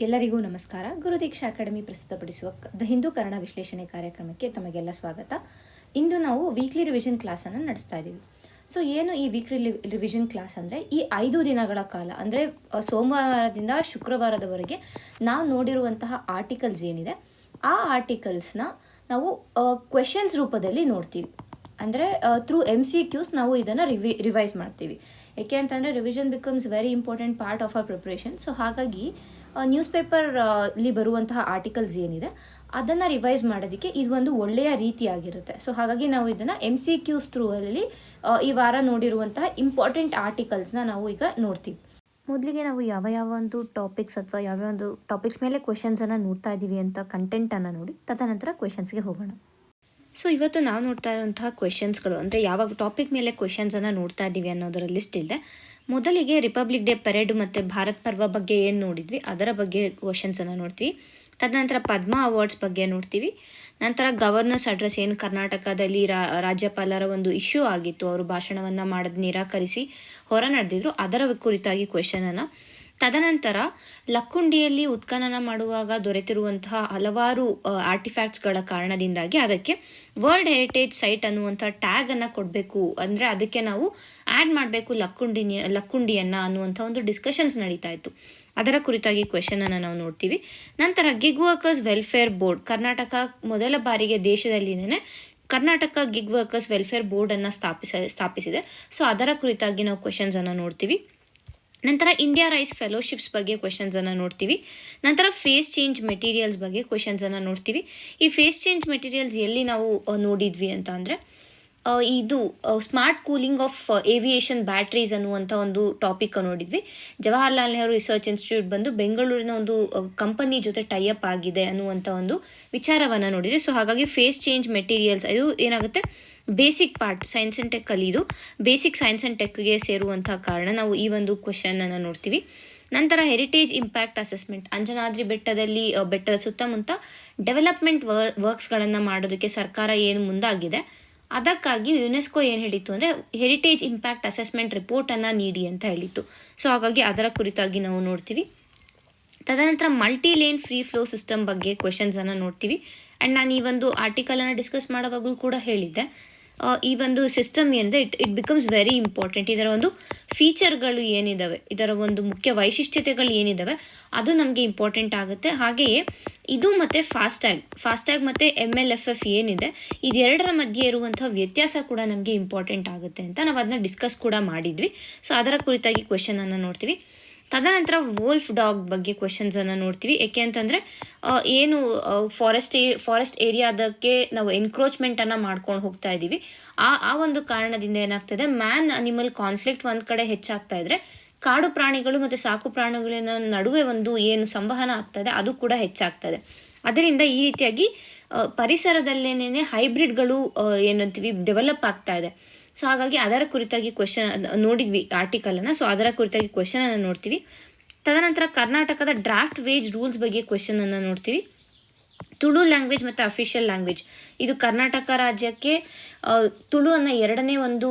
ಎಲ್ಲರಿಗೂ ನಮಸ್ಕಾರ. ಗುರುದೀಕ್ಷಾ ಅಕಾಡೆಮಿ ಪ್ರಸ್ತುತಪಡಿಸುವ ದ ಹಿಂದೂ ಕನ್ನಡ ವಿಶ್ಲೇಷಣೆ ಕಾರ್ಯಕ್ರಮಕ್ಕೆ ತಮಗೆಲ್ಲ ಸ್ವಾಗತ. ಇಂದು ನಾವು ವೀಕ್ಲಿ ರಿವಿಷನ್ ಕ್ಲಾಸನ್ನು ನಡೆಸ್ತಾ ಇದ್ದೀವಿ. ಸೊ ಏನು ಈ ವೀಕ್ಲಿ ರಿವಿಷನ್ ಕ್ಲಾಸ್ ಅಂದರೆ, ಈ 5 ದಿನಗಳ ಕಾಲ ಅಂದರೆ ಸೋಮವಾರದಿಂದ ಶುಕ್ರವಾರದವರೆಗೆ ನಾವು ನೋಡಿರುವಂತಹ ಆರ್ಟಿಕಲ್ಸ್ ಏನಿದೆ, ಆ ಆರ್ಟಿಕಲ್ಸ್ನ ನಾವು ಕ್ವೆಶನ್ಸ್ ರೂಪದಲ್ಲಿ ನೋಡ್ತೀವಿ. ಅಂದರೆ ಥ್ರೂ MCQs ನಾವು ಇದನ್ನು ರಿವೈಸ್ ಮಾಡ್ತೀವಿ. ಏಕೆ ಅಂತಂದರೆ revision becomes very important part of our preparation. So ಹಾಗಾಗಿ ನ್ಯೂಸ್ ಪೇಪರಲ್ಲಿ ಬರುವಂತಹ ಆರ್ಟಿಕಲ್ಸ್ ಏನಿದೆ ಅದನ್ನು ರಿವೈಸ್ ಮಾಡೋದಕ್ಕೆ ಇದೊಂದು ಒಳ್ಳೆಯ ರೀತಿಯಾಗಿರುತ್ತೆ. ಸೊ ಹಾಗಾಗಿ ನಾವು ಇದನ್ನು MCQs ಥ್ರೂವಲ್ಲಿ ಈ ವಾರ ನೋಡಿರುವಂತಹ ಇಂಪಾರ್ಟೆಂಟ್ ಆರ್ಟಿಕಲ್ಸ್ನ ನಾವು ಈಗ ನೋಡ್ತೀವಿ. ಮೊದಲಿಗೆ ನಾವು ಯಾವ ಒಂದು ಟಾಪಿಕ್ಸ್ ಅಥವಾ ಯಾವ ಒಂದು ಟಾಪಿಕ್ಸ್ ಮೇಲೆ ಕ್ವೆಶನ್ಸನ್ನು ನೋಡ್ತಾ ಇದ್ದೀವಿ ಅಂತ ಕಂಟೆಂಟನ್ನು ನೋಡಿ ತದನಂತರ ಕ್ವೆಶನ್ಸ್ಗೆ ಹೋಗೋಣ. ಸೊ ಇವತ್ತು ನಾವು ನೋಡ್ತಾ ಇರುವಂತಹ ಕ್ವೆಶನ್ಸ್ಗಳು ಅಂದರೆ ಯಾವಾಗ ಟಾಪಿಕ್ ಮೇಲೆ ಕ್ವೆಶನ್ಸನ್ನು ನೋಡ್ತಾ ಇದ್ದೀವಿ ಅನ್ನೋದರ ಲಿಸ್ಟ್ ಇದೆ. ಮೊದಲಿಗೆ ರಿಪಬ್ಲಿಕ್ ಡೇ ಪರೇಡ್ ಮತ್ತು ಭಾರತ್ ಪರ್ವ ಬಗ್ಗೆ ಏನು ನೋಡಿದ್ವಿ ಅದರ ಬಗ್ಗೆ ಕ್ವೆಶನ್ಸನ್ನು ನೋಡ್ತೀವಿ. ತದನಂತರ ಪದ್ಮ ಅವಾರ್ಡ್ಸ್ ಬಗ್ಗೆ ನೋಡ್ತೀವಿ. ನಂತರ ಗವರ್ನರ್ಸ್ ಅಡ್ರೆಸ್, ಏನು ಕರ್ನಾಟಕದಲ್ಲಿ ರಾಜ್ಯಪಾಲರ ಒಂದು ಇಶ್ಯೂ ಆಗಿತ್ತು, ಅವರು ಭಾಷಣವನ್ನು ಮಾಡೋದು ನಿರಾಕರಿಸಿ ಹೊರ ನಡೆದಿದ್ರು, ಅದರ ಕುರಿತಾಗಿ ಕ್ವೆಶನನ್ನು. ತದನಂತರ ಲಕ್ಕುಂಡಿಯಲ್ಲಿ ಉತ್ಖನನ ಮಾಡುವಾಗ ದೊರೆತಿರುವಂತಹ ಹಲವಾರು ಆರ್ಟಿಫ್ಯಾಕ್ಟ್ಸ್ಗಳ ಕಾರಣದಿಂದಾಗಿ ಅದಕ್ಕೆ ವರ್ಲ್ಡ್ ಹೆರಿಟೇಜ್ ಸೈಟ್ ಅನ್ನುವಂಥ ಟ್ಯಾಗನ್ನು ಕೊಡಬೇಕು, ಅಂದರೆ ಅದಕ್ಕೆ ನಾವು ಆ್ಯಡ್ ಮಾಡಬೇಕು ಲಕ್ಕುಂಡಿಯನ್ನು ಅನ್ನುವಂಥ ಒಂದು ಡಿಸ್ಕಷನ್ಸ್ ನಡೀತಾ ಇತ್ತು. ಅದರ ಕುರಿತಾಗಿ ಕ್ವೆಶನನ್ನು ನಾವು ನೋಡ್ತೀವಿ. ನಂತರ gig workers welfare board, Karnataka ಮೊದಲ ಬಾರಿಗೆ ದೇಶದಲ್ಲಿನೇ ಕರ್ನಾಟಕ ಗಿಗ್ ವರ್ಕರ್ಸ್ ವೆಲ್ಫೇರ್ ಬೋರ್ಡನ್ನು ಸ್ಥಾಪಿಸಿದೆ. ಸೊ ಅದರ ಕುರಿತಾಗಿ ನಾವು ಕ್ವೆಶನ್ಸನ್ನು ನೋಡ್ತೀವಿ. ನಂತರ ಇಂಡಿಯಾ ರೈಸ್ ಫೆಲೋಶಿಪ್ಸ್ ಬಗ್ಗೆ ಕ್ವೆಶನ್ಸನ್ನು ನೋಡ್ತೀವಿ. ನಂತರ ಫೇಸ್ ಚೇಂಜ್ ಮೆಟೀರಿಯಲ್ಸ್ ಬಗ್ಗೆ ಕ್ವೆಶನ್ಸನ್ನು ನೋಡ್ತೀವಿ. ಈ ಫೇಸ್ ಚೇಂಜ್ ಮೆಟೀರಿಯಲ್ಸ್ ಎಲ್ಲಿ ನಾವು ನೋಡಿದ್ವಿ ಅಂತ ಅಂದರೆ, ಇದು smart cooling of aviation batteries ಅನ್ನುವಂಥ ಒಂದು ಟಾಪಿಕ್ ನೋಡಿದ್ವಿ. ಜವಾಹರ್ಲಾಲ್ ನೆಹರು ರಿಸರ್ಚ್ ಇನ್ಸ್ಟಿಟ್ಯೂಟ್ ಬಂದು ಬೆಂಗಳೂರಿನ ಒಂದು ಕಂಪನಿ ಜೊತೆ ಟೈಅಪ್ ಆಗಿದೆ ಅನ್ನುವಂಥ ಒಂದು ವಿಚಾರವನ್ನು ನೋಡಿದ್ವಿ. ಸೊ ಹಾಗಾಗಿ ಫೇಸ್ ಚೇಂಜ್ ಮೆಟೀರಿಯಲ್ಸ್ ಇದು ಏನಾಗುತ್ತೆ, basic part science and tech ಅಲ್ಲಿ ಇದು ಬೇಸಿಕ್ ಸೈನ್ಸ್ ಆ್ಯಂಡ್ ಟೆಕ್ಗೆ ಸೇರುವಂಥ ಕಾರಣ ನಾವು ಈ ಒಂದು ಕ್ವೆಶನನ್ನು ನೋಡ್ತೀವಿ. ನಂತರ ಹೆರಿಟೇಜ್ ಇಂಪ್ಯಾಕ್ಟ್ ಅಸೆಸ್ಮೆಂಟ್, ಅಂಜನಾದ್ರಿ ಬೆಟ್ಟದ ಸುತ್ತಮುತ್ತ ಡೆವಲಪ್ಮೆಂಟ್ ವರ್ಕ್ಸ್ಗಳನ್ನು ಮಾಡೋದಕ್ಕೆ ಸರ್ಕಾರ ಏನು ಮುಂದಾಗಿದೆ, ಅದಕ್ಕಾಗಿ ಯುನೆಸ್ಕೋ ಏನು ಹೇಳಿತ್ತು ಅಂದರೆ ಹೆರಿಟೇಜ್ ಇಂಪ್ಯಾಕ್ಟ್ ಅಸೆಸ್ಮೆಂಟ್ ರಿಪೋರ್ಟನ್ನು ನೀಡಿ ಅಂತ ಹೇಳಿತ್ತು. ಸೊ ಹಾಗಾಗಿ ಅದರ ಕುರಿತಾಗಿ ನಾವು ನೋಡ್ತೀವಿ. ತದನಂತರ multi lane free flow system ಬಗ್ಗೆ ಕ್ವೆಶನ್ಸನ್ನು ನೋಡ್ತೀವಿ. ಆ್ಯಂಡ್ ನಾನು ಈ ಒಂದು ಆರ್ಟಿಕಲನ್ನು ಡಿಸ್ಕಸ್ ಮಾಡುವಾಗಲೂ ಕೂಡ ಹೇಳಿದ್ದೆ, ಈ ಒಂದು ಸಿಸ್ಟಮ್ ಏನಿದೆ ಇಟ್ ಬಿಕಮ್ಸ್ ವೆರಿ ಇಂಪಾರ್ಟೆಂಟ್. ಇದರ ಒಂದು ಫೀಚರ್ಗಳು ಏನಿದ್ದಾವೆ, ಇದರ ಒಂದು ಮುಖ್ಯ ವೈಶಿಷ್ಟ್ಯತೆಗಳು ಏನಿದ್ದಾವೆ ಅದು ನಮಗೆ ಇಂಪಾರ್ಟೆಂಟ್ ಆಗುತ್ತೆ. ಹಾಗೆಯೇ ಇದು ಮತ್ತು ಫಾಸ್ಟ್ಯಾಗ್ ಮತ್ತು MLFF ಏನಿದೆ ಇದೆರಡರ ಮಧ್ಯೆ ಇರುವಂಥ ವ್ಯತ್ಯಾಸ ಕೂಡ ನಮಗೆ ಇಂಪಾರ್ಟೆಂಟ್ ಆಗುತ್ತೆ ಅಂತ ನಾವು ಅದನ್ನ ಡಿಸ್ಕಸ್ ಕೂಡ ಮಾಡಿದ್ವಿ. ಸೊ ಅದರ ಕುರಿತಾಗಿ ಕ್ವೆಶನನ್ನು ನೋಡ್ತೀವಿ. ತದನಂತರ ವೋಲ್ಫ್ ಡಾಗ್ ಬಗ್ಗೆ ಕ್ವೆಶನ್ಸನ್ನು ನೋಡ್ತೀವಿ. ಏಕೆ ಅಂತಂದರೆ ಏನು ಫಾರೆಸ್ಟ್ ಏರಿಯಾದಕ್ಕೆ ನಾವು ಎನ್ಕ್ರೋಚ್ಮೆಂಟನ್ನು ಮಾಡ್ಕೊಂಡು ಹೋಗ್ತಾ ಇದ್ದೀವಿ, ಆ ಒಂದು ಕಾರಣದಿಂದ ಏನಾಗ್ತದೆ, ಮ್ಯಾನ್ ಅನಿಮಲ್ ಕಾನ್ಫ್ಲಿಕ್ಟ್ ಒಂದು ಕಡೆ ಹೆಚ್ಚಾಗ್ತಾ ಇದ್ರೆ ಕಾಡು ಪ್ರಾಣಿಗಳು ಮತ್ತು ಸಾಕು ಪ್ರಾಣಿಗಳ ನಡುವೆ ಒಂದು ಏನು ಸಂವಹನ ಆಗ್ತದೆ ಅದು ಕೂಡ ಹೆಚ್ಚಾಗ್ತದೆ. ಅದರಿಂದ ಈ ರೀತಿಯಾಗಿ ಪರಿಸರದಲ್ಲೇನೇ ಹೈಬ್ರಿಡ್ಗಳು ಏನಂತೀವಿ ಡೆವಲಪ್ ಆಗ್ತಾ ಇದೆ. ಸೊ ಹಾಗಾಗಿ ಅದರ ಕುರಿತಾಗಿ ನೋಡಿದ್ವಿ ಆರ್ಟಿಕಲನ್ನು. ಸೊ ಅದರ ಕುರಿತಾಗಿ ಕ್ವೆಶನನ್ನು ನೋಡ್ತೀವಿ. ತದನಂತರ ಕರ್ನಾಟಕದ ಡ್ರಾಫ್ಟ್ ವೇಜ್ ರೂಲ್ಸ್ ಬಗ್ಗೆ ಕ್ವೆಶನನ್ನು ನೋಡ್ತೀವಿ. ತುಳು ಲ್ಯಾಂಗ್ವೇಜ್ ಮತ್ತು ಅಫಿಷಿಯಲ್ ಲ್ಯಾಂಗ್ವೇಜ್, ಇದು ಕರ್ನಾಟಕ ರಾಜ್ಯಕ್ಕೆ ತುಳುವನ್ನು ಎರಡನೇ ಒಂದು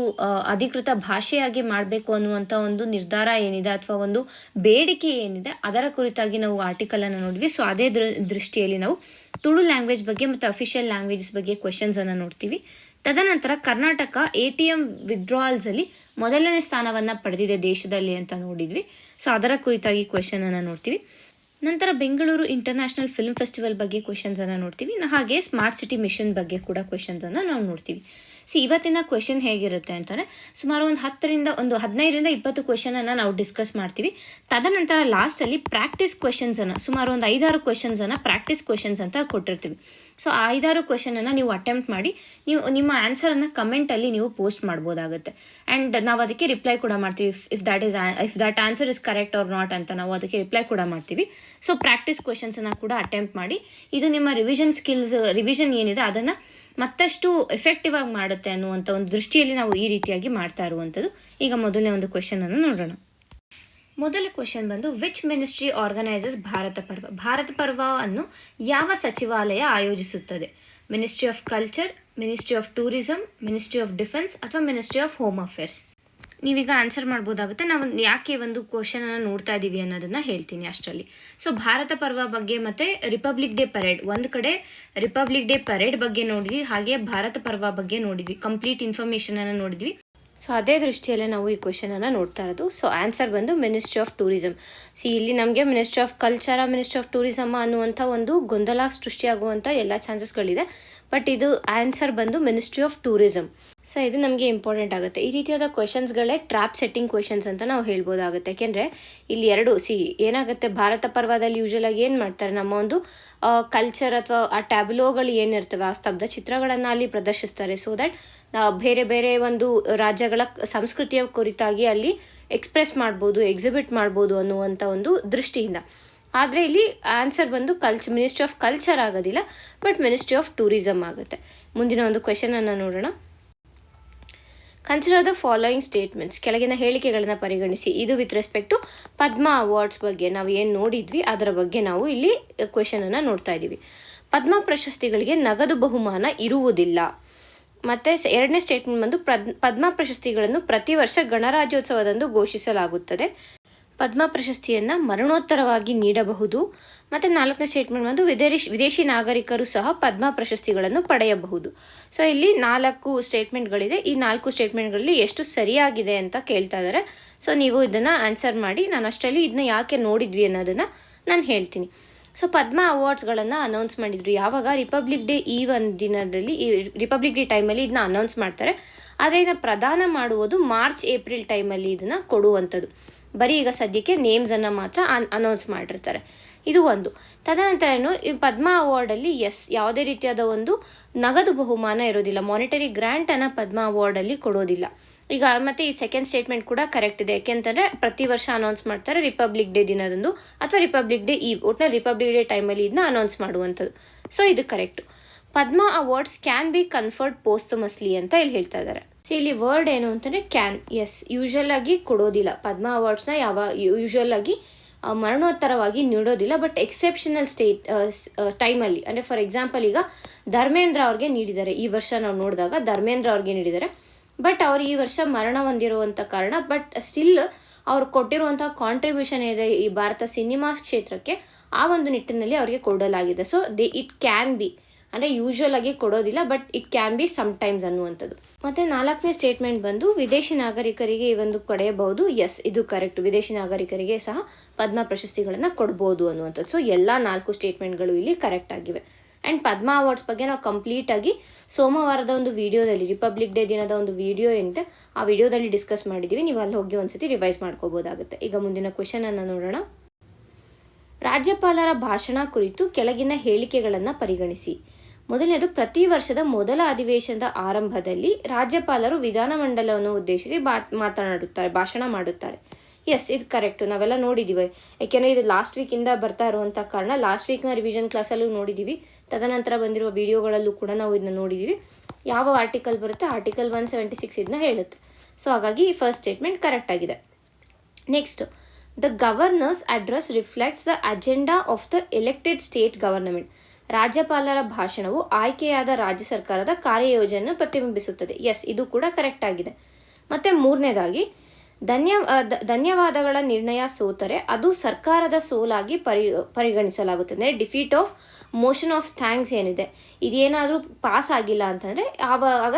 ಅಧಿಕೃತ ಭಾಷೆಯಾಗಿ ಮಾಡಬೇಕು ಅನ್ನುವಂಥ ಒಂದು ನಿರ್ಧಾರ ಏನಿದೆ ಅಥವಾ ಒಂದು ಬೇಡಿಕೆ ಏನಿದೆ ಅದರ ಕುರಿತಾಗಿ ನಾವು ಆರ್ಟಿಕಲನ್ನು ನೋಡಿದ್ವಿ. ಸೊ ಅದೇ ದೃಷ್ಟಿಯಲ್ಲಿ ನಾವು ತುಳು ಲ್ಯಾಂಗ್ವೇಜ್ ಬಗ್ಗೆ ಮತ್ತು ಅಫಿಷಿಯಲ್ ಲ್ಯಾಂಗ್ವೇಜಸ್ ಬಗ್ಗೆ ಕ್ವೆಶನ್ಸನ್ನು ನೋಡ್ತೀವಿ. ತದನಂತರ ಕರ್ನಾಟಕ ATM ವಿತ್ಡ್ರಾವಲ್ಸಲ್ಲಿ ಮೊದಲನೇ ಸ್ಥಾನವನ್ನು ಪಡೆದಿದೆ ದೇಶದಲ್ಲಿ ಅಂತ ನೋಡಿದ್ವಿ. ಸೊ ಅದರ ಕುರಿತಾಗಿ ಕ್ವೆಶನನ್ನು ನೋಡ್ತೀವಿ. ನಂತರ ಬೆಂಗಳೂರು ಇಂಟರ್ನ್ಯಾಷನಲ್ ಫಿಲ್ಮ್ ಫೆಸ್ಟಿವಲ್ ಬಗ್ಗೆ ಕ್ವೆಶನ್ಸನ್ನು ನೋಡ್ತೀವಿ. ಹಾಗೆ ಸ್ಮಾರ್ಟ್ ಸಿಟಿ ಮಿಷನ್ ಬಗ್ಗೆ ಕೂಡ ಕ್ವೆಶನ್ಸನ್ನು ನಾವು ನೋಡ್ತೀವಿ. ಇವತ್ತಿನ ಕ್ವೆಶನ್ ಹೇಗಿರುತ್ತೆ ಅಂತಂದರೆ, ಸುಮಾರು ಒಂದು 15ರಿಂದ 20 ಕ್ವೆಶನನ್ನು ನಾವು ಡಿಸ್ಕಸ್ ಮಾಡ್ತೀವಿ. ತದನಂತರ ಲಾಸ್ಟಲ್ಲಿ ಪ್ರಾಕ್ಟೀಸ್ ಕ್ವೆಶನ್ಸನ್ನು ಸುಮಾರು ಒಂದು 5-6 ಕ್ವೆಶನ್ಸನ್ನು ಪ್ರಾಕ್ಟೀಸ್ ಕ್ವೆಶನ್ಸ್ ಅಂತ ಕೊಟ್ಟಿರ್ತೀವಿ. ಸೊ ಆ 5-6 ಕ್ವೆಶನನ್ನು ನೀವು ಅಟೆಂಪ್ಟ್ ಮಾಡಿ ನೀವು ನಿಮ್ಮ ಆನ್ಸರನ್ನು ಕಮೆಂಟಲ್ಲಿ ನೀವು ಪೋಸ್ಟ್ ಮಾಡ್ಬೋದಾಗುತ್ತೆ. ಆ್ಯಂಡ್ ನಾವು ಅದಕ್ಕೆ ರಿಪ್ಲೈ ಕೂಡ ಮಾಡ್ತೀವಿ. If that answer is correct or not ಅಂತ ನಾವು ಅದಕ್ಕೆ ರಿಪ್ಲೈ ಕೂಡ ಮಾಡ್ತೀವಿ. ಸೊ ಪ್ರಾಕ್ಟೀಸ್ ಕ್ವೆಶನ್ಸನ್ನು ಕೂಡ ಅಟೆಂಪ್ಟ್ ಮಾಡಿ. ಇದು ನಿಮ್ಮ ರಿವಿಷನ್ ಏನಿದೆ ಅದನ್ನು ಮತ್ತಷ್ಟು ಎಫೆಕ್ಟಿವ್ ಆಗಿ ಮಾಡುತ್ತೆ ಅನ್ನುವಂಥ ಒಂದು ದೃಷ್ಟಿಯಲ್ಲಿ ನಾವು ಈ ರೀತಿಯಾಗಿ ಮಾಡ್ತಾ ಇರುವಂಥದ್ದು. ಈಗ ಮೊದಲನೇ ಒಂದು ಕ್ವೆಶನನ್ನು ನೋಡೋಣ. ಮೊದಲ ಕ್ವೆಶನ್ ಬಂದು, ವಿಚ್ ಮಿನಿಸ್ಟ್ರಿ ಆರ್ಗನೈಸಸ್ ಭಾರತ ಪರ್ವ? ಭಾರತ ಪರ್ವ ಅನ್ನು ಯಾವ ಸಚಿವಾಲಯ ಆಯೋಜಿಸುತ್ತದೆ? Ministry of culture, ministry of tourism, ministry of defence ಅಥವಾ ಮಿನಿಸ್ಟ್ರಿ ಆಫ್ ಹೋಮ್ ಅಫೇರ್ಸ್? ನೀವೀಗ ಆನ್ಸರ್ ಮಾಡ್ಬೋದಾಗುತ್ತೆ. ನಾವು ಯಾಕೆ ಒಂದು ಕ್ವಶನನ್ನು ನೋಡ್ತಾ ಇದ್ದೀವಿ ಅನ್ನೋದನ್ನು ಹೇಳ್ತೀನಿ ಅಷ್ಟರಲ್ಲಿ. ಸೊ ಭಾರತ ಪರ್ವ ಬಗ್ಗೆ ಮತ್ತು ರಿಪಬ್ಲಿಕ್ ಡೇ ಪರೇಡ್, ಒಂದು ಕಡೆ ರಿಪಬ್ಲಿಕ್ ಡೇ ಪರೇಡ್ ಬಗ್ಗೆ ನೋಡಿದ್ವಿ, ಹಾಗೆ ಭಾರತ ಪರ್ವ ಬಗ್ಗೆ ನೋಡಿದ್ವಿ, ಕಂಪ್ಲೀಟ್ ಇನ್ಫಾರ್ಮೇಷನನ್ನು ನೋಡಿದ್ವಿ. ಸೊ ಅದೇ ದೃಷ್ಟಿಯಲ್ಲೇ ನಾವು ಈ ಕ್ವೆಶನನ್ನು ನೋಡ್ತಾ ಇರೋದು. ಸೊ ಆನ್ಸರ್ ಬಂದು ಮಿನಿಸ್ಟ್ರಿ ಆಫ್ ಟೂರಿಸಮ್. ಇಲ್ಲಿ ನಮಗೆ ministry of culture, ministry of tourism ಅನ್ನುವಂಥ ಒಂದು ಗೊಂದಲ ಸೃಷ್ಟಿಯಾಗುವಂಥ ಎಲ್ಲ ಚಾನ್ಸಸ್ಗಳಿದೆ. ಬಟ್ ಇದು ಆನ್ಸರ್ ಬಂದು ಮಿನಿಸ್ಟ್ರಿ ಆಫ್ ಟೂರಿಸಮ್. ಸೊ ಇದು ನಮಗೆ ಇಂಪಾರ್ಟೆಂಟ್ ಆಗುತ್ತೆ. ಈ ರೀತಿಯಾದ ಕ್ವೆಶನ್ಸ್ಗಳೇ ಟ್ರ್ಯಾಪ್ ಸೆಟ್ಟಿಂಗ್ ಕ್ವೆಶನ್ಸ್ ಅಂತ ನಾವು ಹೇಳ್ಬೋದಾಗುತ್ತೆ. ಯಾಕೆಂದರೆ ಇಲ್ಲಿ ಎರಡು ಏನಾಗುತ್ತೆ, ಭಾರತ ಪರ್ವದಲ್ಲಿ ಯೂಶಲ್ ಆಗಿ ಏನು ಮಾಡ್ತಾರೆ, ನಮ್ಮ ಒಂದು ಕಲ್ಚರ್ ಅಥವಾ ಆ ಟ್ಯಾಬ್ಲೋಗಳು ಏನಿರ್ತವೆ, ಆ ಸ್ತಬ್ಧ ಚಿತ್ರಗಳನ್ನು ಅಲ್ಲಿ ಪ್ರದರ್ಶಿಸ್ತಾರೆ. ಸೊ ದ್ಯಾಟ್ ಬೇರೆ ಬೇರೆ ಒಂದು ರಾಜ್ಯಗಳ ಸಂಸ್ಕೃತಿಯ ಕುರಿತಾಗಿ ಅಲ್ಲಿ ಎಕ್ಸ್ಪ್ರೆಸ್ ಮಾಡ್ಬೋದು, ಎಕ್ಸಿಬಿಟ್ ಮಾಡ್ಬೋದು ಅನ್ನುವಂಥ ಒಂದು ದೃಷ್ಟಿಯಿಂದ. ಆದರೆ ಇಲ್ಲಿ ಆನ್ಸರ್ ಬಂದು ಮಿನಿಸ್ಟ್ರಿ ಆಫ್ ಕಲ್ಚರ್ ಆಗೋದಿಲ್ಲ, ಬಟ್ ಮಿನಿಸ್ಟ್ರಿ ಆಫ್ ಟೂರಿಸಮ್ ಆಗುತ್ತೆ. ಮುಂದಿನ ಒಂದು ಕ್ವೆಶನನ್ನು ನೋಡೋಣ. Consider the following statements. ಕೆಳಗಿನ ಹೇಳಿಕೆಗಳನ್ನು ಪರಿಗಣಿಸಿ. ಇದು with respect to Padma awards ಬಗ್ಗೆ ನಾವು ಏನು ನೋಡಿದ್ವಿ ಅದರ ಬಗ್ಗೆ ನಾವು ಇಲ್ಲಿ ಕ್ವೆಶನನ್ನು ನೋಡ್ತಾ ಇದ್ದೀವಿ. ಪದ್ಮ ಪ್ರಶಸ್ತಿಗಳಿಗೆ ನಗದು ಬಹುಮಾನ ಇರುವುದಿಲ್ಲ. ಮತ್ತು ಎರಡನೇ ಸ್ಟೇಟ್ಮೆಂಟ್ ಬಂದು ಪದ್ಮ ಪ್ರಶಸ್ತಿಗಳನ್ನು ಪ್ರತಿ ವರ್ಷ ಗಣರಾಜ್ಯೋತ್ಸವದಂದು ಘೋಷಿಸಲಾಗುತ್ತದೆ. ಪದ್ಮ ಪ್ರಶಸ್ತಿಯನ್ನು ಮರಣೋತ್ತರವಾಗಿ ನೀಡಬಹುದು. ಮತ್ತು ನಾಲ್ಕನೇ ಸ್ಟೇಟ್ಮೆಂಟ್ ಬಂದು ವಿದೇಶಿ ನಾಗರಿಕರು ಸಹ ಪದ್ಮ ಪ್ರಶಸ್ತಿಗಳನ್ನು ಪಡೆಯಬಹುದು. ಸೊ ಇಲ್ಲಿ 4 ಸ್ಟೇಟ್ಮೆಂಟ್ಗಳಿದೆ. ಈ 4 ಸ್ಟೇಟ್ಮೆಂಟ್ಗಳಲ್ಲಿ ಎಷ್ಟು ಸರಿಯಾಗಿದೆ ಅಂತ ಕೇಳ್ತಾ ಇದ್ದಾರೆ. ಸೊ ನೀವು ಇದನ್ನು ಆನ್ಸರ್ ಮಾಡಿ. ನಾನು ಅಷ್ಟರಲ್ಲಿ ಇದನ್ನ ಯಾಕೆ ನೋಡಿದ್ವಿ ಅನ್ನೋದನ್ನು ನಾನು ಹೇಳ್ತೀನಿ. ಸೊ ಪದ್ಮ ಅವಾರ್ಡ್ಸ್ಗಳನ್ನು ಅನೌನ್ಸ್ ಮಾಡಿದ್ರು ಯಾವಾಗ, ರಿಪಬ್ಲಿಕ್ ಡೇ ಈ ಒಂದು ದಿನದಲ್ಲಿ, ಈ ರಿಪಬ್ಲಿಕ್ ಡೇ ಟೈಮಲ್ಲಿ ಇದನ್ನ ಅನೌನ್ಸ್ ಮಾಡ್ತಾರೆ. ಆದರೆ ಇದನ್ನು ಪ್ರದಾನ ಮಾಡುವುದು ಮಾರ್ಚ್ ಏಪ್ರಿಲ್ ಟೈಮಲ್ಲಿ ಇದನ್ನು ಕೊಡುವಂಥದ್ದು. ಬರೀ ಈಗ ಸದ್ಯಕ್ಕೆ ನೇಮ್ಸನ್ನು ಮಾತ್ರ ಅನೌನ್ಸ್ ಮಾಡಿರ್ತಾರೆ. ಇದು ಒಂದು. ತದನಂತರ ಈ ಪದ್ಮ ಅವಾರ್ಡಲ್ಲಿ ಯಾವುದೇ ರೀತಿಯಾದ ಒಂದು ನಗದು ಬಹುಮಾನ ಇರೋದಿಲ್ಲ, ಮಾನಿಟರಿ ಗ್ರ್ಯಾಂಟನ್ನು ಪದ್ಮ ಅವಾರ್ಡಲ್ಲಿ ಕೊಡೋದಿಲ್ಲ. ಈಗ ಮತ್ತು ಈ ಸೆಕೆಂಡ್ ಸ್ಟೇಟ್ಮೆಂಟ್ ಕೂಡ ಕರೆಕ್ಟ್ ಇದೆ. ಯಾಕೆಂತಂದರೆ ಪ್ರತಿ ವರ್ಷ ಅನೌನ್ಸ್ ಮಾಡ್ತಾರೆ ರಿಪಬ್ಲಿಕ್ ಡೇ ದಿನದಂದು ಅಥವಾ ರಿಪಬ್ಲಿಕ್ ಡೇ ಒಟ್ಟಿನಲ್ಲಿ ರಿಪಬ್ಲಿಕ್ ಡೇ ಟೈಮಲ್ಲಿ ಇದನ್ನ ಅನೌನ್ಸ್ ಮಾಡುವಂಥದ್ದು. ಸೊ ಇದು correct. Padma awards can be conferred posthumously ಅಂತ ಇಲ್ಲಿ ಹೇಳ್ತಾ ಇದ್ದಾರೆ. ಸೊ ಇಲ್ಲಿ ವರ್ಡ್ ಏನು ಅಂತಂದರೆ ಕ್ಯಾನ್. ಯೂಶಲ್ ಆಗಿ ಕೊಡೋದಿಲ್ಲ ಪದ್ಮ ಅವಾರ್ಡ್ಸ್ನ, ಯೂಶಲ್ ಆಗಿ ಮರಣೋತ್ತರವಾಗಿ ನೀಡೋದಿಲ್ಲ. ಬಟ್ ಎಕ್ಸೆಪ್ಷನಲ್ ಟೈಮಲ್ಲಿ, ಅಂದರೆ ಫಾರ್ ಎಕ್ಸಾಂಪಲ್ ಈಗ ಧರ್ಮೇಂದ್ರ ಅವ್ರಿಗೆ ನೀಡಿದ್ದಾರೆ. ಈ ವರ್ಷ ನಾವು ನೋಡಿದಾಗ ಧರ್ಮೇಂದ್ರ ಅವ್ರಿಗೆ ನೀಡಿದ್ದಾರೆ. ಬಟ್ ಅವ್ರು ಈ ವರ್ಷ ಮರಣ ಹೊಂದಿರುವಂಥ ಕಾರಣ, ಬಟ್ ಸ್ಟಿಲ್ ಅವ್ರು ಕೊಟ್ಟಿರುವಂಥ ಕಾಂಟ್ರಿಬ್ಯೂಷನ್ ಇದೆ ಈ ಭಾರತ ಸಿನಿಮಾ ಕ್ಷೇತ್ರಕ್ಕೆ, ಆ ಒಂದು ನಿಟ್ಟಿನಲ್ಲಿ ಅವರಿಗೆ ಕೊಡಲಾಗಿದೆ. ಸೊ ಇಟ್ ಕ್ಯಾನ್ ಬಿ, ಅಂದರೆ ಯೂಶುವಲ್ ಆಗಿ ಕೊಡೋದಿಲ್ಲ, but it can be sometimes ಅನ್ನುವಂಥದ್ದು. ಮತ್ತು 4ನೇ ಸ್ಟೇಟ್ಮೆಂಟ್ ಬಂದು ವಿದೇಶಿ ನಾಗರಿಕರಿಗೆ ಈ ಒಂದು ಪಡೆಯಬಹುದು. ಇದು ಕರೆಕ್ಟ್. ವಿದೇಶಿ ನಾಗರಿಕರಿಗೆ ಸಹ ಪದ್ಮ ಪ್ರಶಸ್ತಿಗಳನ್ನು ಕೊಡ್ಬೋದು ಅನ್ನುವಂಥದ್ದು. ಸೊ ಎಲ್ಲ 4 ಸ್ಟೇಟ್ಮೆಂಟ್ಗಳು ಇಲ್ಲಿ ಕರೆಕ್ಟ್ ಆಗಿವೆ. ಆ್ಯಂಡ್ ಪದ್ಮ ಅವಾರ್ಡ್ಸ್ ಬಗ್ಗೆ ನಾವು ಕಂಪ್ಲೀಟಾಗಿ ಸೋಮವಾರದ ಒಂದು ವಿಡಿಯೋದಲ್ಲಿ, ರಿಪಬ್ಲಿಕ್ ಡೇ ದಿನದ ಒಂದು ವಿಡಿಯೋ ಏನಿದೆ ಆ ವಿಡಿಯೋದಲ್ಲಿ ಡಿಸ್ಕಸ್ ಮಾಡಿದ್ದೀವಿ. ನೀವು ಅಲ್ಲಿ ಹೋಗಿ ಒಂದ್ಸತಿ ರಿವೈಸ್ ಮಾಡ್ಕೋಬೋದಾಗುತ್ತೆ. ಈಗ ಮುಂದಿನ ಕ್ವೆಶನನ್ನು ನೋಡೋಣ. ರಾಜ್ಯಪಾಲರ ಭಾಷಣ ಕುರಿತು ಕೆಳಗಿನ ಹೇಳಿಕೆಗಳನ್ನು ಪರಿಗಣಿಸಿ. ಮೊದಲನೇದು, ಪ್ರತಿ ವರ್ಷದ ಮೊದಲ ಅಧಿವೇಶನದ ಆರಂಭದಲ್ಲಿ ರಾಜ್ಯಪಾಲರು ವಿಧಾನಮಂಡಲವನ್ನು ಉದ್ದೇಶಿಸಿ ಭಾಷಣ ಮಾಡುತ್ತಾರೆ. ಇದು ಕರೆಕ್ಟು. ನಾವೆಲ್ಲ ನೋಡಿದ್ದೀವಿ. ಯಾಕೆಂದರೆ ಇದು ಲಾಸ್ಟ್ ವೀಕಿಂದ ಬರ್ತಾ ಇರುವಂಥ ಕಾರಣ ಲಾಸ್ಟ್ ವೀಕ್ನ ರಿವಿಷನ್ ಕ್ಲಾಸಲ್ಲೂ ನೋಡಿದ್ದೀವಿ. ತದನಂತರ ಬಂದಿರುವ ವಿಡಿಯೋಗಳಲ್ಲೂ ಕೂಡ ನಾವು ಇದನ್ನ ನೋಡಿದ್ದೀವಿ. ಯಾವ ಆರ್ಟಿಕಲ್ ಬರುತ್ತೆ, ಆರ್ಟಿಕಲ್ 176 ಇದನ್ನ ಹೇಳುತ್ತೆ. ಸೊ ಹಾಗಾಗಿ ಈ ಫಸ್ಟ್ ಸ್ಟೇಟ್ಮೆಂಟ್ ಕರೆಕ್ಟ್ ಆಗಿದೆ. Next, the governors address reflects the agenda of the elected state government. ರಾಜ್ಯಪಾಲರ ಭಾಷಣವು ಆಯ್ಕೆಯಾದ ರಾಜ್ಯ ಸರ್ಕಾರದ ಕಾರ್ಯಯೋಜನೆಯನ್ನು ಪ್ರತಿಬಿಂಬಿಸುತ್ತದೆ. ಇದು ಕೂಡ ಕರೆಕ್ಟ್ ಆಗಿದೆ. ಮತ್ತು ಮೂರನೇದಾಗಿ, ಧನ್ಯವಾದಗಳ ನಿರ್ಣಯ ಸೋತರೆ ಅದು ಸರ್ಕಾರದ ಸೋಲಾಗಿ ಪರಿಗಣಿಸಲಾಗುತ್ತದೆ. ಅಂದರೆ defeat of motion of thanks ಏನಿದೆ, ಇದೇನಾದರೂ ಪಾಸ್ ಆಗಿಲ್ಲ ಅಂತಂದರೆ ಆಗ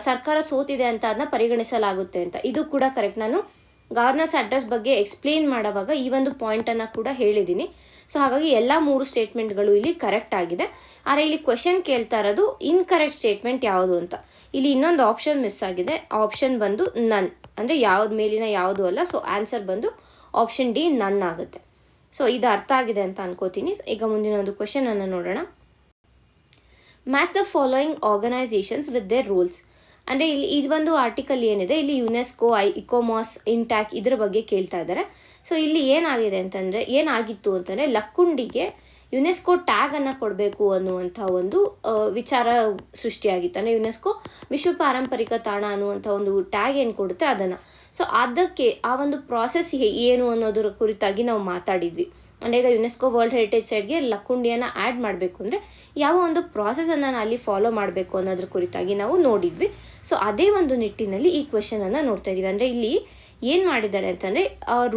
ಸರ್ಕಾರ ಸೋತಿದೆ ಅಂತ ಅದನ್ನ ಪರಿಗಣಿಸಲಾಗುತ್ತೆ ಅಂತ. ಇದು ಕೂಡ ಕರೆಕ್ಟ್. ನಾನು ಗವರ್ನರ್ಸ್ ಅಡ್ರೆಸ್ ಬಗ್ಗೆ ಎಕ್ಸ್ಪ್ಲೇನ್ ಮಾಡುವಾಗ ಈ ಒಂದು ಪಾಯಿಂಟನ್ನು ಕೂಡ ಹೇಳಿದ್ದೀನಿ. ಸೊ ಹಾಗಾಗಿ ಎಲ್ಲ 3 ಸ್ಟೇಟ್ಮೆಂಟ್ಗಳು ಇಲ್ಲಿ ಕರೆಕ್ಟ್ ಆಗಿದೆ. ಆದರೆ ಇಲ್ಲಿ ಕ್ವೆಶನ್ ಕೇಳ್ತಾ ಇರೋದು ಇನ್ಕರೆಕ್ಟ್ ಸ್ಟೇಟ್ಮೆಂಟ್ ಯಾವುದು ಅಂತ. ಇಲ್ಲಿ ಇನ್ನೊಂದು ಆಪ್ಷನ್ ಮಿಸ್ ಆಗಿದೆ. ಆಪ್ಷನ್ ಬಂದು ನನ್, ಅಂದರೆ ಯಾವ್ದು ಮೇಲಿನ ಯಾವುದು ಅಲ್ಲ. ಸೊ ಆನ್ಸರ್ ಬಂದು ಆಪ್ಷನ್ ಡಿ, ನನ್ ಆಗುತ್ತೆ. ಸೊ ಇದು ಅರ್ಥ ಆಗಿದೆ ಅಂತ ಅನ್ಕೋತೀನಿ. ಈಗ ಮುಂದಿನ ಒಂದು ಕ್ವೆಶನನ್ನು ನೋಡೋಣ. Match the following organisations with their rules. ಅಂದರೆ ಇಲ್ಲಿ ಇದೊಂದು ಆರ್ಟಿಕಲ್ ಏನಿದೆ, ಇಲ್ಲಿ ಯುನೆಸ್ಕೋ, ಇಕೋಮಾಸ್, ಇಂಟ್ಯಾಕ್ ಇದ್ರ ಬಗ್ಗೆ ಕೇಳ್ತಾ ಇದ್ದಾರೆ. ಸೊ ಇಲ್ಲಿ ಏನಾಗಿತ್ತು ಅಂತಂದರೆ ಲಕ್ಕುಂಡಿಗೆ ಯುನೆಸ್ಕೋ ಟ್ಯಾಗನ್ನು ಕೊಡಬೇಕು ಅನ್ನುವಂಥ ಒಂದು ವಿಚಾರ ಸೃಷ್ಟಿಯಾಗಿತ್ತು. ಅಂದರೆ ಯುನೆಸ್ಕೋ ವಿಶ್ವ ಪಾರಂಪರಿಕ ತಾಣ ಅನ್ನುವಂಥ ಒಂದು ಟ್ಯಾಗ್ ಏನು ಕೊಡುತ್ತೆ ಅದನ್ನು. ಸೊ ಅದಕ್ಕೆ ಆ ಒಂದು ಪ್ರಾಸೆಸ್ ಏನು ಅನ್ನೋದ್ರ ಕುರಿತಾಗಿ ನಾವು ಮಾತಾಡಿದ್ವಿ. ಅಂದರೆ ಈಗ ಯುನೆಸ್ಕೋ ವರ್ಲ್ಡ್ ಹೆರಿಟೇಜ್ ಸೈಟ್ಗೆ ಲಕ್ಕುಂಡಿಯನ್ನು ಆ್ಯಡ್ ಮಾಡಬೇಕು ಅಂದರೆ ಯಾವ ಒಂದು ಪ್ರಾಸೆಸನ್ನು ನಾನು ಅಲ್ಲಿ ಫಾಲೋ ಮಾಡಬೇಕು ಅನ್ನೋದ್ರ ಕುರಿತಾಗಿ ನಾವು ನೋಡಿದ್ವಿ. ಸೊ ಅದೇ ಒಂದು ನಿಟ್ಟಿನಲ್ಲಿ ಈ ಕ್ವೆಶನನ್ನು ನೋಡ್ತಾ ಇದ್ದೀವಿ. ಅಂದರೆ ಇಲ್ಲಿ ಏನು ಮಾಡಿದ್ದಾರೆ ಅಂತಂದರೆ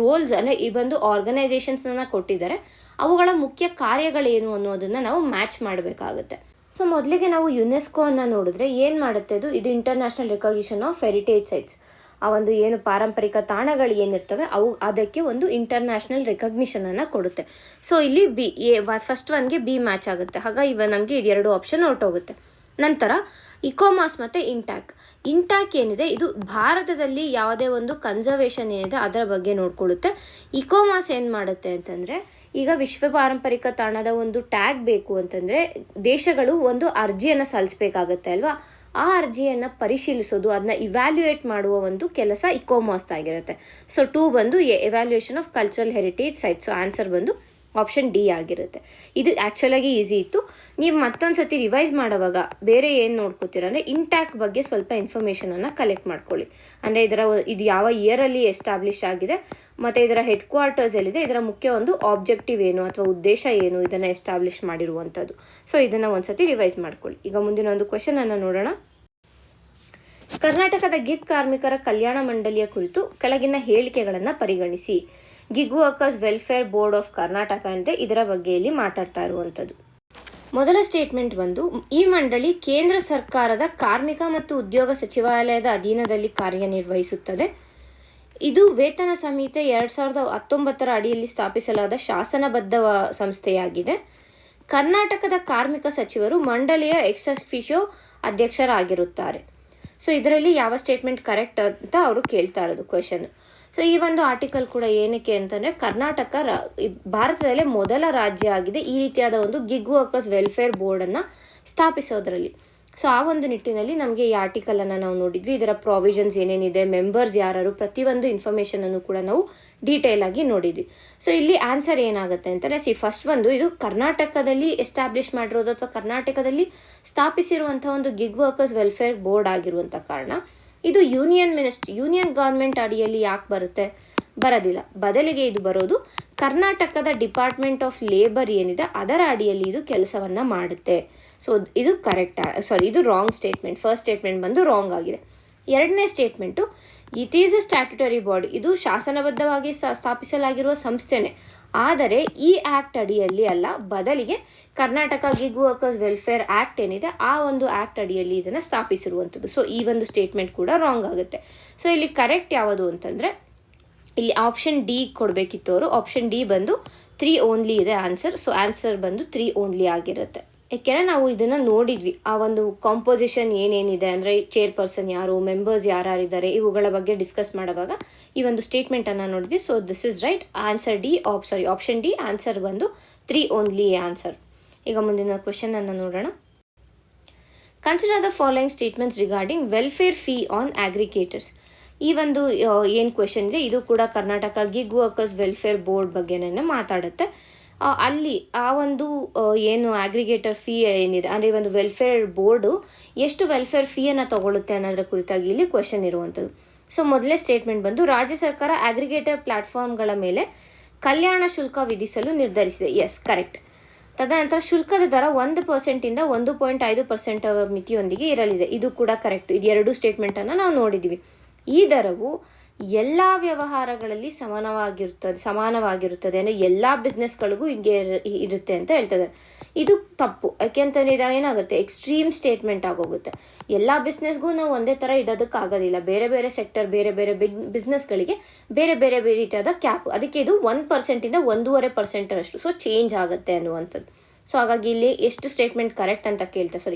ರೋಲ್ಸ್ ಅಂದರೆ ಈ ಒಂದು ಆರ್ಗನೈಸೇಷನ್ಸನ್ನು ಕೊಟ್ಟಿದ್ದಾರೆ, ಅವುಗಳ ಮುಖ್ಯ ಕಾರ್ಯಗಳೇನು ಅನ್ನೋದನ್ನು ನಾವು ಮ್ಯಾಚ್ ಮಾಡಬೇಕಾಗುತ್ತೆ. ಸೊ ಮೊದಲಿಗೆ ನಾವು ಯುನೆಸ್ಕೋ ಅನ್ನು ನೋಡಿದ್ರೆ ಏನು ಮಾಡುತ್ತೆ, ಇದು international recognition of heritage sites. ಆ ಒಂದು ಏನು ಪಾರಂಪರಿಕ ತಾಣಗಳು ಏನಿರ್ತವೆ ಅದಕ್ಕೆ ಒಂದು ಇಂಟರ್ನ್ಯಾಷನಲ್ ರೆಕಗ್ನಿಷನನ್ನು ಕೊಡುತ್ತೆ. ಸೊ ಇಲ್ಲಿ ಫಸ್ಟ್ ಒನ್ಗೆ ಬಿ ಮ್ಯಾಚ್ ಆಗುತ್ತೆ. ಹಾಗಾಗಿ ನಮಗೆ ಇದು 2 ಆಪ್ಷನ್ ಹೊರಟೋಗುತ್ತೆ. ನಂತರ ಇಕೋಮಾಸ್ ಮತ್ತು ಇಂಟ್ಯಾಕ್ ಏನಿದೆ, ಇದು ಭಾರತದಲ್ಲಿ ಯಾವುದೇ ಒಂದು ಕನ್ಸರ್ವೇಷನ್ ಏನಿದೆ ಅದರ ಬಗ್ಗೆ ನೋಡ್ಕೊಳ್ಳುತ್ತೆ. ಇಕೋಮಾಸ್ ಏನು ಮಾಡುತ್ತೆ ಅಂತಂದರೆ, ಈಗ ವಿಶ್ವ ಪಾರಂಪರಿಕ ತಾಣದ ಒಂದು ಟ್ಯಾಗ್ ಬೇಕು ಅಂತಂದರೆ ದೇಶಗಳು ಒಂದು ಅರ್ಜಿಯನ್ನು ಸಲ್ಲಿಸಬೇಕಾಗತ್ತೆ ಅಲ್ವಾ. ಆ ಅರ್ಜಿಯನ್ನು ಪರಿಶೀಲಿಸೋದು, ಅದನ್ನ ಇವ್ಯಾಲ್ಯೂಯೇಟ್ ಮಾಡುವ ಒಂದು ಕೆಲಸ ಇಕೋಮಾಸ್ ಆಗಿರುತ್ತೆ. ಸೊ 2 ಬಂದು evaluation of cultural heritage site. So answer ಬಂದು ಆಪ್ಷನ್ ಡಿ ಆಗಿರುತ್ತೆ. ಇದು ಆ್ಯಕ್ಚುಲಾಗಿ ಈಸಿ ಇತ್ತು. ನೀವು ಮತ್ತೊಂದು ಸತಿ ರಿವೈಸ್ ಮಾಡೋವಾಗ ಬೇರೆ ಏನು ನೋಡ್ಕೋತೀರ ಅಂದರೆ ಇಂಟ್ಯಾಕ್ ಬಗ್ಗೆ ಸ್ವಲ್ಪ ಇನ್ಫಾರ್ಮೇಷನನ್ನು ಕಲೆಕ್ಟ್ ಮಾಡ್ಕೊಳ್ಳಿ. ಅಂದರೆ ಇದು ಯಾವ ಇಯರಲ್ಲಿ ಎಸ್ಟಾಬ್ಲಿಷ್ ಆಗಿದೆ ಮತ್ತು ಇದರ ಹೆಡ್ ಕ್ವಾರ್ಟರ್ಸ್ ಎಲ್ಲಿದೆ, ಇದರ ಮುಖ್ಯ ಒಂದು ಆಬ್ಜೆಕ್ಟಿವ್ ಏನು ಅಥವಾ ಉದ್ದೇಶ ಏನು ಇದನ್ನು ಎಸ್ಟಾಬ್ಲಿಷ್ ಮಾಡಿರುವಂಥದ್ದು. ಸೊ ಇದನ್ನು ಒಂದು ಸತಿ ರಿವೈಸ್ ಮಾಡ್ಕೊಳ್ಳಿ. ಈಗ ಮುಂದಿನ ಒಂದು ಕ್ವೆಶನನ್ನು ನೋಡೋಣ. ಕರ್ನಾಟಕದ ಗಿಗ್ ಕಾರ್ಮಿಕರ ಕಲ್ಯಾಣ ಮಂಡಳಿಯ ಕುರಿತು ಕೆಳಗಿನ ಹೇಳಿಕೆಗಳನ್ನು ಪರಿಗಣಿಸಿ. Gig workers welfare board of Karnataka ಅಂತ ಇದರ ಬಗ್ಗೆ ಇಲ್ಲಿ ಮಾತಾಡ್ತಾ ಇರುವಂಥದ್ದು. ಮೊದಲ ಸ್ಟೇಟ್ಮೆಂಟ್ ಬಂದು, ಈ ಮಂಡಳಿ ಕೇಂದ್ರ ಸರ್ಕಾರದ ಕಾರ್ಮಿಕ ಮತ್ತು ಉದ್ಯೋಗ ಸಚಿವಾಲಯದ ಅಧೀನದಲ್ಲಿ ಕಾರ್ಯನಿರ್ವಹಿಸುತ್ತದೆ. ಇದು ವೇತನ ಸಂಹಿತೆ 2019 ಅಡಿಯಲ್ಲಿ ಸ್ಥಾಪಿಸಲಾದ ಶಾಸನಬದ್ಧ ಸಂಸ್ಥೆಯಾಗಿದೆ. ಕರ್ನಾಟಕದ ಕಾರ್ಮಿಕ ಸಚಿವರು ಮಂಡಳಿಯ ಎಕ್ಸ್ ಅಫಿಷಿಯೋ ಅಧ್ಯಕ್ಷರಾಗಿರುತ್ತಾರೆ. ಸೊ ಇದರಲ್ಲಿ ಯಾವ ಸ್ಟೇಟ್ಮೆಂಟ್ ಕರೆಕ್ಟ್ ಅಂತ ಅವರು ಕೇಳ್ತಾ ಇರೋದು ಕ್ವೆಶನ್. ಸೊ ಈ ಒಂದು ಆರ್ಟಿಕಲ್ ಕೂಡ ಏನಕ್ಕೆ ಅಂತಂದರೆ, ಕರ್ನಾಟಕ ಭಾರತದಲ್ಲೇ ಮೊದಲ ರಾಜ್ಯ ಆಗಿದೆ ಈ ರೀತಿಯಾದ ಒಂದು ಗಿಗ್ ವರ್ಕರ್ಸ್ ವೆಲ್ಫೇರ್ ಬೋರ್ಡನ್ನು ಸ್ಥಾಪಿಸೋದ್ರಲ್ಲಿ. ಸೊ ಆ ಒಂದು ನಿಟ್ಟಿನಲ್ಲಿ ನಮಗೆ ಈ ಆರ್ಟಿಕಲನ್ನು ನಾವು ನೋಡಿದ್ವಿ. ಇದರ ಪ್ರಾವಿಷನ್ಸ್ ಏನೇನಿದೆ, ಮೆಂಬರ್ಸ್ ಯಾರು, ಪ್ರತಿಯೊಂದು ಇನ್ಫಾರ್ಮೇಷನನ್ನು ಕೂಡ ನಾವು ಡೀಟೇಲ್ ಆಗಿ ನೋಡಿದ್ವಿ. ಸೊ ಇಲ್ಲಿ ಆನ್ಸರ್ ಏನಾಗುತ್ತೆ ಅಂತಂದರೆ, ಫಸ್ಟ್ ಬಂದು ಇದು ಕರ್ನಾಟಕದಲ್ಲಿ ಎಸ್ಟಾಬ್ಲಿಷ್ ಮಾಡಿರೋದು ಅಥವಾ ಕರ್ನಾಟಕದಲ್ಲಿ ಸ್ಥಾಪಿಸಿರುವಂಥ ಒಂದು ಗಿಗ್ ವರ್ಕರ್ಸ್ ವೆಲ್ಫೇರ್ ಬೋರ್ಡ್ ಆಗಿರುವಂಥ ಕಾರಣ ಇದು ಯೂನಿಯನ್ ಗೌರ್ಮೆಂಟ್ ಅಡಿಯಲ್ಲಿ ಯಾಕೆ ಬರೋದಿಲ್ಲ. ಬದಲಿಗೆ ಇದು ಬರೋದು ಕರ್ನಾಟಕದ ಡಿಪಾರ್ಟ್ಮೆಂಟ್ ಆಫ್ ಲೇಬರ್ ಏನಿದೆ ಅದರ ಅಡಿಯಲ್ಲಿ ಇದು ಕೆಲಸವನ್ನು ಮಾಡುತ್ತೆ. ಸೊ ಇದು ಇದು ರಾಂಗ್ ಸ್ಟೇಟ್ಮೆಂಟ್. ಫಸ್ಟ್ ಸ್ಟೇಟ್ಮೆಂಟ್ ಬಂದು ರಾಂಗ್ ಆಗಿದೆ. ಎರಡನೇ statement, it is a statutory body, ಇದು ಶಾಸನಬದ್ಧವಾಗಿ ಸ್ಥಾಪಿಸಲಾಗಿರುವ ಸಂಸ್ಥೆನೇ, ಆದರೆ ಈ ಆ್ಯಕ್ಟ್ ಅಡಿಯಲ್ಲಿ ಅಲ್ಲ, ಬದಲಿಗೆ Karnataka gig workers welfare act ಏನಿದೆ ಆ ಒಂದು ಆ್ಯಕ್ಟ್ ಅಡಿಯಲ್ಲಿ ಇದನ್ನು ಸ್ಥಾಪಿಸಿರುವಂಥದ್ದು. ಸೊ ಈ ಒಂದು ಸ್ಟೇಟ್ಮೆಂಟ್ ಕೂಡ ರಾಂಗ್ ಆಗುತ್ತೆ. ಸೊ ಇಲ್ಲಿ ಕರೆಕ್ಟ್ ಯಾವುದು ಅಂತಂದರೆ, ಇಲ್ಲಿ ಆಪ್ಷನ್ ಡಿ ಕೊಡಬೇಕಿತ್ತು ಅವರು. ಆಪ್ಷನ್ ಡಿ ಬಂದು 3 ಓನ್ಲಿ ಇದೆ ಆನ್ಸರ್. ಸೊ ಆನ್ಸರ್ ಬಂದು 3 ಓನ್ಲಿ ಆಗಿರುತ್ತೆ. ಯಾಕೆಂದರೆ ನಾವು ಇದನ್ನು ನೋಡಿದ್ವಿ, ಆ ಒಂದು ಕಾಂಪೋಸಿಷನ್ ಏನೇನಿದೆ ಅಂದರೆ ಚೇರ್ಪರ್ಸನ್ ಯಾರು, ಮೆಂಬರ್ಸ್ ಯಾರಿದ್ದಾರೆ, ಇವುಗಳ ಬಗ್ಗೆ ಡಿಸ್ಕಸ್ ಮಾಡುವಾಗ ಈ ಒಂದು ಸ್ಟೇಟ್ಮೆಂಟನ್ನು ನೋಡಿದ್ವಿ. So this is right answer D. Option D answer ಬಂದು 3 ಓನ್ಲಿ ಆನ್ಸರ್. ಈಗ ಮುಂದಿನ ಕ್ವೆಶನನ್ನು ನೋಡೋಣ. Consider the following statements regarding welfare fee on aggregators. ಈ ಒಂದು ಏನು ಕ್ವೆಶನ್ ಇದೆ ಇದು ಕೂಡ Karnataka gig workers welfare board ಬಗ್ಗೆನೇ ಮಾತಾಡುತ್ತೆ. ಅಲ್ಲಿ ಆ ಒಂದು ಏನು ಅಗ್ರಿಗೇಟರ್ ಫೀ ಏನಿದೆ ಅಂದರೆ ಈ ಒಂದು ವೆಲ್ಫೇರ್ ಬೋರ್ಡು ಎಷ್ಟು ವೆಲ್ಫೇರ್ ಫೀಯನ್ನು ತಗೊಳ್ಳುತ್ತೆ ಅನ್ನೋದ್ರ ಕುರಿತಾಗಿ ಇಲ್ಲಿ ಕ್ವೆಶನ್ ಇರುವಂಥದ್ದು. ಸೊ ಮೊದಲೇ ಸ್ಟೇಟ್ಮೆಂಟ್ ಬಂದು, ರಾಜ್ಯ ಸರ್ಕಾರ ಅಗ್ರಿಗೇಟರ್ ಪ್ಲಾಟ್ಫಾರ್ಮ್ಗಳ ಮೇಲೆ ಕಲ್ಯಾಣ ಶುಲ್ಕ ವಿಧಿಸಲು ನಿರ್ಧರಿಸಿದೆ. Yes, correct. ತದನಂತರ ಶುಲ್ಕದ ದರ 1% 1.5% ಮಿತಿಯೊಂದಿಗೆ ಇರಲಿದೆ. ಇದು ಕೂಡ ಕರೆಕ್ಟ್. ಇದು 2 ಸ್ಟೇಟ್ಮೆಂಟನ್ನು ನಾವು ನೋಡಿದ್ದೀವಿ. ಈ ದರವು ಎಲ್ಲ ವ್ಯವಹಾರಗಳಲ್ಲಿ ಸಮಾನವಾಗಿರುತ್ತದೆ ಅಂದರೆ ಎಲ್ಲ ಬಿಸ್ನೆಸ್ಗಳಿಗೂ ಹಿಂಗೆ ಇರುತ್ತೆ ಅಂತ ಹೇಳ್ತದೆ. ಇದು ತಪ್ಪು. ಯಾಕೆಂತಂದರೆ ಇದು ಏನಾಗುತ್ತೆ, ಎಕ್ಸ್ಟ್ರೀಮ್ ಸ್ಟೇಟ್ಮೆಂಟ್ ಆಗೋಗುತ್ತೆ. ಎಲ್ಲ ಬಿಸ್ನೆಸ್ಗೂ ನಾವು ಒಂದೇ ಥರ ಇಡೋದಕ್ಕಾಗೋದಿಲ್ಲ. ಬೇರೆ ಬೇರೆ ಸೆಕ್ಟರ್, ಬೇರೆ ಬೇರೆ ಬಿಸ್ನೆಸ್ಗಳಿಗೆ ಬೇರೆ ಬೇರೆ ರೀತಿಯಾದ ಕ್ಯಾಪ್. ಅದಕ್ಕೆ ಇದು 1% 1.5% ಸೊ ಚೇಂಜ್ ಆಗುತ್ತೆ ಅನ್ನುವಂಥದ್ದು. ಸೊ ಹಾಗಾಗಿ ಇಲ್ಲಿ ಎಷ್ಟು ಸ್ಟೇಟ್ಮೆಂಟ್ ಕರೆಕ್ಟ್ ಅಂತ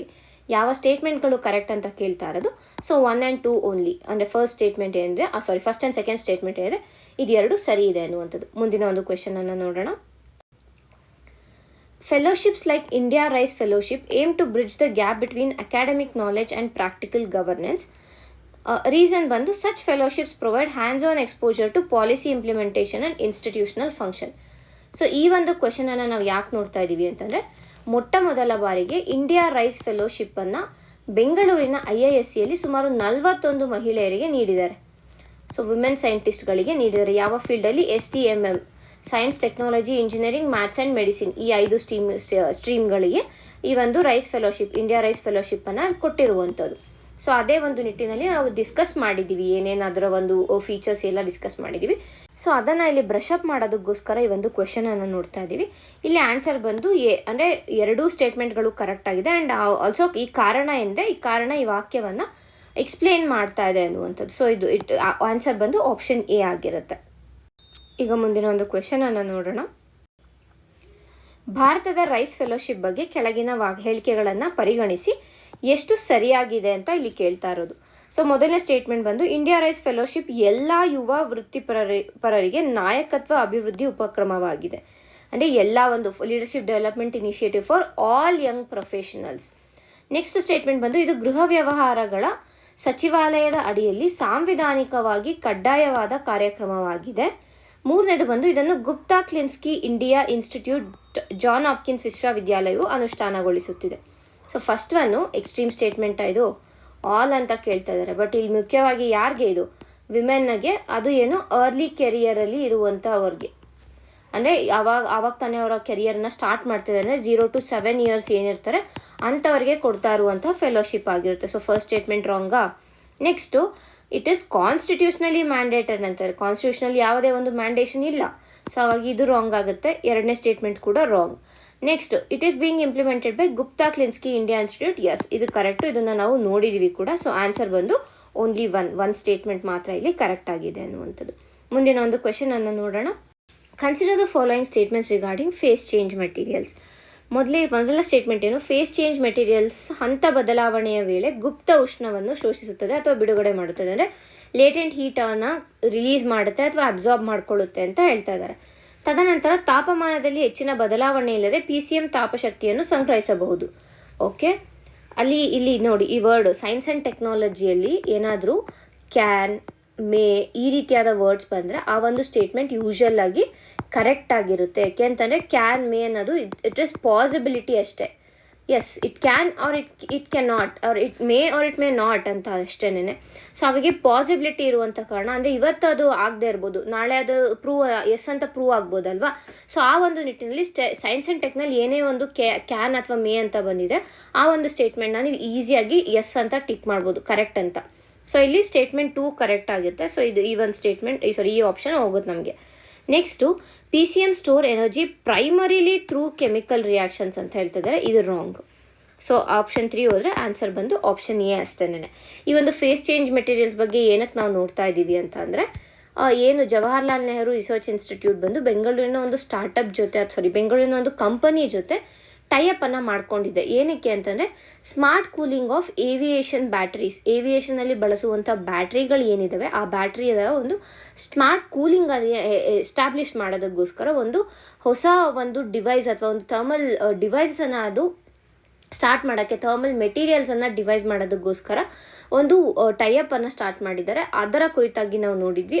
ಯಾವ ಸ್ಟೇಟ್ಮೆಂಟ್ಗಳು ಕರೆಕ್ಟ್ ಅಂತ ಕೇಳ್ತಾ ಇರೋದು. ಸೊ 1 and 2 ಓನ್ಲಿ ಅಂದರೆ ಫಸ್ಟ್ ಆ್ಯಂಡ್ ಸೆಕೆಂಡ್ ಸ್ಟೇಟ್ಮೆಂಟ್ ಏನಿದೆ ಇದು 2 ಸರಿ ಇದೆ ಅನ್ನುವಂಥದ್ದು. ಮುಂದಿನ ಒಂದು ಕ್ವೆಶನನ್ನು ನೋಡೋಣ. Fellowships like India rise fellowship aim to bridge the gap between academic knowledge and practical governance. Reason ಬಂದು, such fellowships provide hands on exposure to policy implementation and institutional function. So ಈ ಒಂದು ಕ್ವೆಶನನ್ನು ನಾವು ಯಾಕೆ ನೋಡ್ತಾ ಇದ್ದೀವಿ ಅಂತಂದರೆ, ಮೊಟ್ಟ ಮೊದಲ ಬಾರಿಗೆ ಇಂಡಿಯಾ ರೈಸ್ ಫೆಲೋಶಿಪ್ಪನ್ನು ಬೆಂಗಳೂರಿನ IIScಯಲ್ಲಿ ಸುಮಾರು 41 ಮಹಿಳೆಯರಿಗೆ ನೀಡಿದ್ದಾರೆ. ಸೊ ವಿಮೆನ್ ಸೈಂಟಿಸ್ಟ್ಗಳಿಗೆ ನೀಡಿದ್ದಾರೆ. ಯಾವ ಫೀಲ್ಡಲ್ಲಿ? STMM, science, technology, engineering, maths and medicine, ಈ 5 ಸ್ಟ್ರೀಮ್ಗಳಿಗೆ ಈ ಒಂದು ರೈಸ್ ಫೆಲೋಶಿಪ್, ಇಂಡಿಯಾ ರೈಸ್ ಫೆಲೋಶಿಪ್ಪನ್ನು ಕೊಟ್ಟಿರುವಂಥದ್ದು. ಸೊ ಅದೇ ಒಂದು ನಿಟ್ಟಿನಲ್ಲಿ ನಾವು ಡಿಸ್ಕಸ್ ಮಾಡಿದ್ದೀವಿ, ಏನೇನು ಅದರ ಒಂದು ಫೀಚರ್ಸ್ ಎಲ್ಲ ಡಿಸ್ಕಸ್ ಮಾಡಿದ್ದೀವಿ. ಸೊ ಅದನ್ನು ಇಲ್ಲಿ ಬ್ರಷ್ ಅಪ್ ಮಾಡೋದಕ್ಕೋಸ್ಕರ ಈ ಒಂದು ಕ್ವೆಶನನ್ನು ನೋಡ್ತಾ ಇದ್ದೀವಿ. ಇಲ್ಲಿ ಆನ್ಸರ್ ಬಂದು ಅಂದರೆ 2 ಸ್ಟೇಟ್ಮೆಂಟ್ಗಳು ಕರೆಕ್ಟ್ ಆಗಿದೆ. ಆ್ಯಂಡ್ ಆಲ್ಸೋ ಈ ಕಾರಣ ಈ ವಾಕ್ಯವನ್ನು ಎಕ್ಸ್ಪ್ಲೇನ್ ಮಾಡ್ತಾ ಇದೆ ಅನ್ನುವಂಥದ್ದು. ಸೊ ಇದು ಆನ್ಸರ್ ಬಂದು ಆಪ್ಷನ್ ಎ ಆಗಿರುತ್ತೆ. ಈಗ ಮುಂದಿನ ಒಂದು ಕ್ವೆಶನನ್ನು ನೋಡೋಣ. ಭಾರತದ ರೈಸ್ ಫೆಲೋಶಿಪ್ ಬಗ್ಗೆ ಕೆಳಗಿನ ಹೇಳಿಕೆಗಳನ್ನು ಪರಿಗಣಿಸಿ ಎಷ್ಟು ಸರಿಯಾಗಿದೆ ಅಂತ ಇಲ್ಲಿ ಕೇಳ್ತಾ ಇರೋದು. ಸೊ ಮೊದಲನೇ ಸ್ಟೇಟ್ಮೆಂಟ್ ಬಂದು ಇಂಡಿಯಾ ರೈಸ್ ಫೆಲೋಶಿಪ್ ಎಲ್ಲ ಯುವ ವೃತ್ತಿಪರರಿಗೆ ನಾಯಕತ್ವ ಅಭಿವೃದ್ಧಿ ಉಪಕ್ರಮವಾಗಿದೆ. ಅಂದರೆ ಎಲ್ಲ ಒಂದು leadership development initiative for all Young professionals. Next statement ಬಂದು ಇದು ಗೃಹ ವ್ಯವಹಾರಗಳ ಸಚಿವಾಲಯದ ಅಡಿಯಲ್ಲಿ ಸಾಂವಿಧಾನಿಕವಾಗಿ ಕಡ್ಡಾಯವಾದ ಕಾರ್ಯಕ್ರಮವಾಗಿದೆ. ಮೂರನೇದು ಬಂದು ಇದನ್ನು Gupta Klinski India institute, John Hopkins ವಿಶ್ವವಿದ್ಯಾಲಯವು ಅನುಷ್ಠಾನಗೊಳಿಸುತ್ತಿದೆ. ಸೊ ಫಸ್ಟ್ ಒನ್ನು ಎಕ್ಸ್ಟ್ರೀಮ್ ಸ್ಟೇಟ್ಮೆಂಟ್, ಇದು ಆಲ್ ಅಂತ ಕೇಳ್ತಾ ಇದ್ದಾರೆ. ಬಟ್ ಇಲ್ಲಿ ಮುಖ್ಯವಾಗಿ ಯಾರಿಗೆ? ಇದು ವಿಮೆನ್ಗೆ. ಅದು ಏನು ಅರ್ಲಿ ಕೆರಿಯರಲ್ಲಿ ಇರುವಂಥವ್ರಿಗೆ, ಅಂದರೆ ಆವಾಗ ತಾನೇ ಅವರ ಕೆರಿಯರ್ನ ಸ್ಟಾರ್ಟ್ ಮಾಡ್ತಿದ್ದಾರೆ. 0 to 7 years ಏನಿರ್ತಾರೆ ಅಂಥವ್ರಿಗೆ ಕೊಡ್ತಾ ಇರುವಂಥ ಫೆಲೋಶಿಪ್ ಆಗಿರುತ್ತೆ. ಸೊ ಫಸ್ಟ್ ಸ್ಟೇಟ್ಮೆಂಟ್ ರಾಂಗಾ. Next it is constitutionally mandated ಅಂತಾರೆ. ಕಾನ್ಸ್ಟಿಟ್ಯೂಷನಲ್ಲಿ ಯಾವುದೇ ಒಂದು ಮ್ಯಾಂಡೇಷನ್ ಇಲ್ಲ. ಸೊ ಹಾಗಾಗಿ ಇದು ರಾಂಗ್ ಆಗುತ್ತೆ. ಎರಡನೇ ಸ್ಟೇಟ್ಮೆಂಟ್ ಕೂಡ wrong. Next it is being implemented by Gupta Klinski India institute. Yes, ಇದು ಕರೆಕ್ಟು. ಇದನ್ನು ನಾವು ನೋಡಿದ್ದೀವಿ ಕೂಡ. ಸೊ ಆನ್ಸರ್ ಬಂದು ಓನ್ಲಿ ಒನ್ ಸ್ಟೇಟ್ಮೆಂಟ್ ಮಾತ್ರ ಇಲ್ಲಿ ಕರೆಕ್ಟ್ ಆಗಿದೆ ಅನ್ನುವಂಥದ್ದು. ಮುಂದಿನ ಒಂದು ಕ್ವೆಶನನ್ನು ನೋಡೋಣ. Consider the following statements regarding phase change materials. ಮೊದಲ ಸ್ಟೇಟ್ಮೆಂಟ್ ಏನು? ಫೇಸ್ ಚೇಂಜ್ ಮೆಟೀರಿಯಲ್ಸ್ ಹಂತ ಬದಲಾವಣೆಯ ವೇಳೆ ಗುಪ್ತ ಉಷ್ಣವನ್ನು ಶೋಷಿಸುತ್ತದೆ ಅಥವಾ ಬಿಡುಗಡೆ ಮಾಡುತ್ತದೆ. ಅಂದರೆ ಲೇಟೆಂಟ್ ಹೀಟನ್ನು ರಿಲೀಸ್ ಮಾಡುತ್ತೆ ಅಥವಾ ಅಬ್ಸಾರ್ಬ್ ಮಾಡಿಕೊಳ್ಳುತ್ತೆ ಅಂತ ಹೇಳ್ತಾ ಇದ್ದಾರೆ. ತದನಂತರ ತಾಪಮಾನದಲ್ಲಿ ಹೆಚ್ಚಿನ ಬದಲಾವಣೆ ಇಲ್ಲದೆ PCM ತಾಪಶಕ್ತಿಯನ್ನು ಸಂಗ್ರಹಿಸಬಹುದು. ಓಕೆ, ಇಲ್ಲಿ ನೋಡಿ ಈ ವರ್ಡ್ ಸೈನ್ಸ್ ಆ್ಯಂಡ್ ಟೆಕ್ನಾಲಜಿಯಲ್ಲಿ ಏನಾದರೂ ಕ್ಯಾನ್, ಮೇ ಈ ರೀತಿಯಾದ ವರ್ಡ್ಸ್ ಬಂದರೆ ಆ ಒಂದು ಸ್ಟೇಟ್ಮೆಂಟ್ ಯೂಶುವಲ್ ಆಗಿ ಕರೆಕ್ಟ್ ಆಗಿರುತ್ತೆ. ಯಾಕೆ ಅಂತಂದರೆ ಕ್ಯಾನ್, ಮೇ ಅನ್ನೋದು ಇಟ್ ಇಸ್ ಪಾಸಿಬಿಲಿಟಿ ಅಷ್ಟೇ. Yes, it can or it can not, or it may or it may not ಅಂತ ಅಷ್ಟೇನೆ. ಸೊ ಹಾಗಾಗಿ ಪಾಸಿಬಿಲಿಟಿ ಇರುವಂಥ ಕಾರಣ, ಅಂದರೆ ಇವತ್ತು ಅದು ಆಗದೆ ಇರ್ಬೋದು, ನಾಳೆ ಅದು ಎಸ್ ಅಂತ ಪ್ರೂವ್ ಆಗ್ಬೋದಲ್ವಾ. ಸೊ ಆ ಒಂದು ನಿಟ್ಟಿನಲ್ಲಿ ಸೈನ್ಸ್ ಆ್ಯಂಡ್ ಟೆಕ್ನಲ್ಲಿ ಏನೇ ಒಂದು ಕ್ಯಾನ್ ಅಥವಾ ಮೇ ಅಂತ ಬಂದಿದೆ ಆ ಒಂದು ಸ್ಟೇಟ್ಮೆಂಟ್ನ ನೀವು ಈಸಿಯಾಗಿ ಎಸ್ ಅಂತ ಟಿಕ್ ಮಾಡ್ಬೋದು, ಕರೆಕ್ಟ್ ಅಂತ. ಸೊ ಇಲ್ಲಿ ಸ್ಟೇಟ್ಮೆಂಟ್ 2 ಕರೆಕ್ಟ್ ಆಗುತ್ತೆ. ಸೊ ಇದು ಈ ಒಂದು ಸ್ಟೇಟ್ಮೆಂಟ್ ಈ ಆಪ್ಷನ್ ಹೋಗುತ್ತೆ ನಮಗೆ. Next PCM store energy primarily through chemical reactions ಅಂತ ಹೇಳ್ತಿದ್ದಾರೆ. ಇದು ರಾಂಗ್. ಸೊ ಆಪ್ಷನ್ 3 ಹೋದರೆ ಆನ್ಸರ್ ಬಂದು ಆಪ್ಷನ್ ಎ ಅಷ್ಟೇನೆ. ಈ ಒಂದು ಫೇಸ್ ಚೇಂಜ್ ಮೆಟೀರಿಯಲ್ಸ್ ಬಗ್ಗೆ ಏನಕ್ಕೆ ನಾವು ನೋಡ್ತಾ ಇದ್ದೀವಿ ಅಂತ ಅಂದರೆ, ಏನು ಜವಾಹರ್ಲಾಲ್ ನೆಹರು ರಿಸರ್ಚ್ ಇನ್ಸ್ಟಿಟ್ಯೂಟ್ ಬಂದು ಬೆಂಗಳೂರಿನ ಒಂದು ಸ್ಟಾರ್ಟಪ್ ಜೊತೆ ಬೆಂಗಳೂರಿನ ಒಂದು ಕಂಪನಿ ಜೊತೆ ಟೈಅಪನ್ನು ಮಾಡ್ಕೊಂಡಿದೆ. ಏನಕ್ಕೆ ಅಂತಂದರೆ smart cooling of aviation batteries. ಏವಿಯೇಷನಲ್ಲಿ ಬಳಸುವಂಥ ಬ್ಯಾಟ್ರಿಗಳು ಏನಿದ್ದಾವೆ ಆ ಬ್ಯಾಟ್ರಿಯ ಒಂದು ಸ್ಮಾರ್ಟ್ ಕೂಲಿಂಗ್ ಎಸ್ಟಾಬ್ಲಿಷ್ ಮಾಡೋದಕ್ಕೋಸ್ಕರ ಒಂದು ಹೊಸ ಒಂದು ಡಿವೈಸ್ ಅಥವಾ ಒಂದು ಥರ್ಮಲ್ ಡಿವೈಸನ್ನು ಅದು ಸ್ಟಾರ್ಟ್ ಮಾಡೋಕ್ಕೆ, ಥರ್ಮಲ್ ಮೆಟೀರಿಯಲ್ಸನ್ನು ಡಿವೈಸ್ ಮಾಡೋದಕ್ಕೋಸ್ಕರ ಒಂದು ಟೈಅಪನ್ನು ಸ್ಟಾರ್ಟ್ ಮಾಡಿದ್ದಾರೆ. ಅದರ ಕುರಿತಾಗಿ ನಾವು ನೋಡಿದ್ವಿ.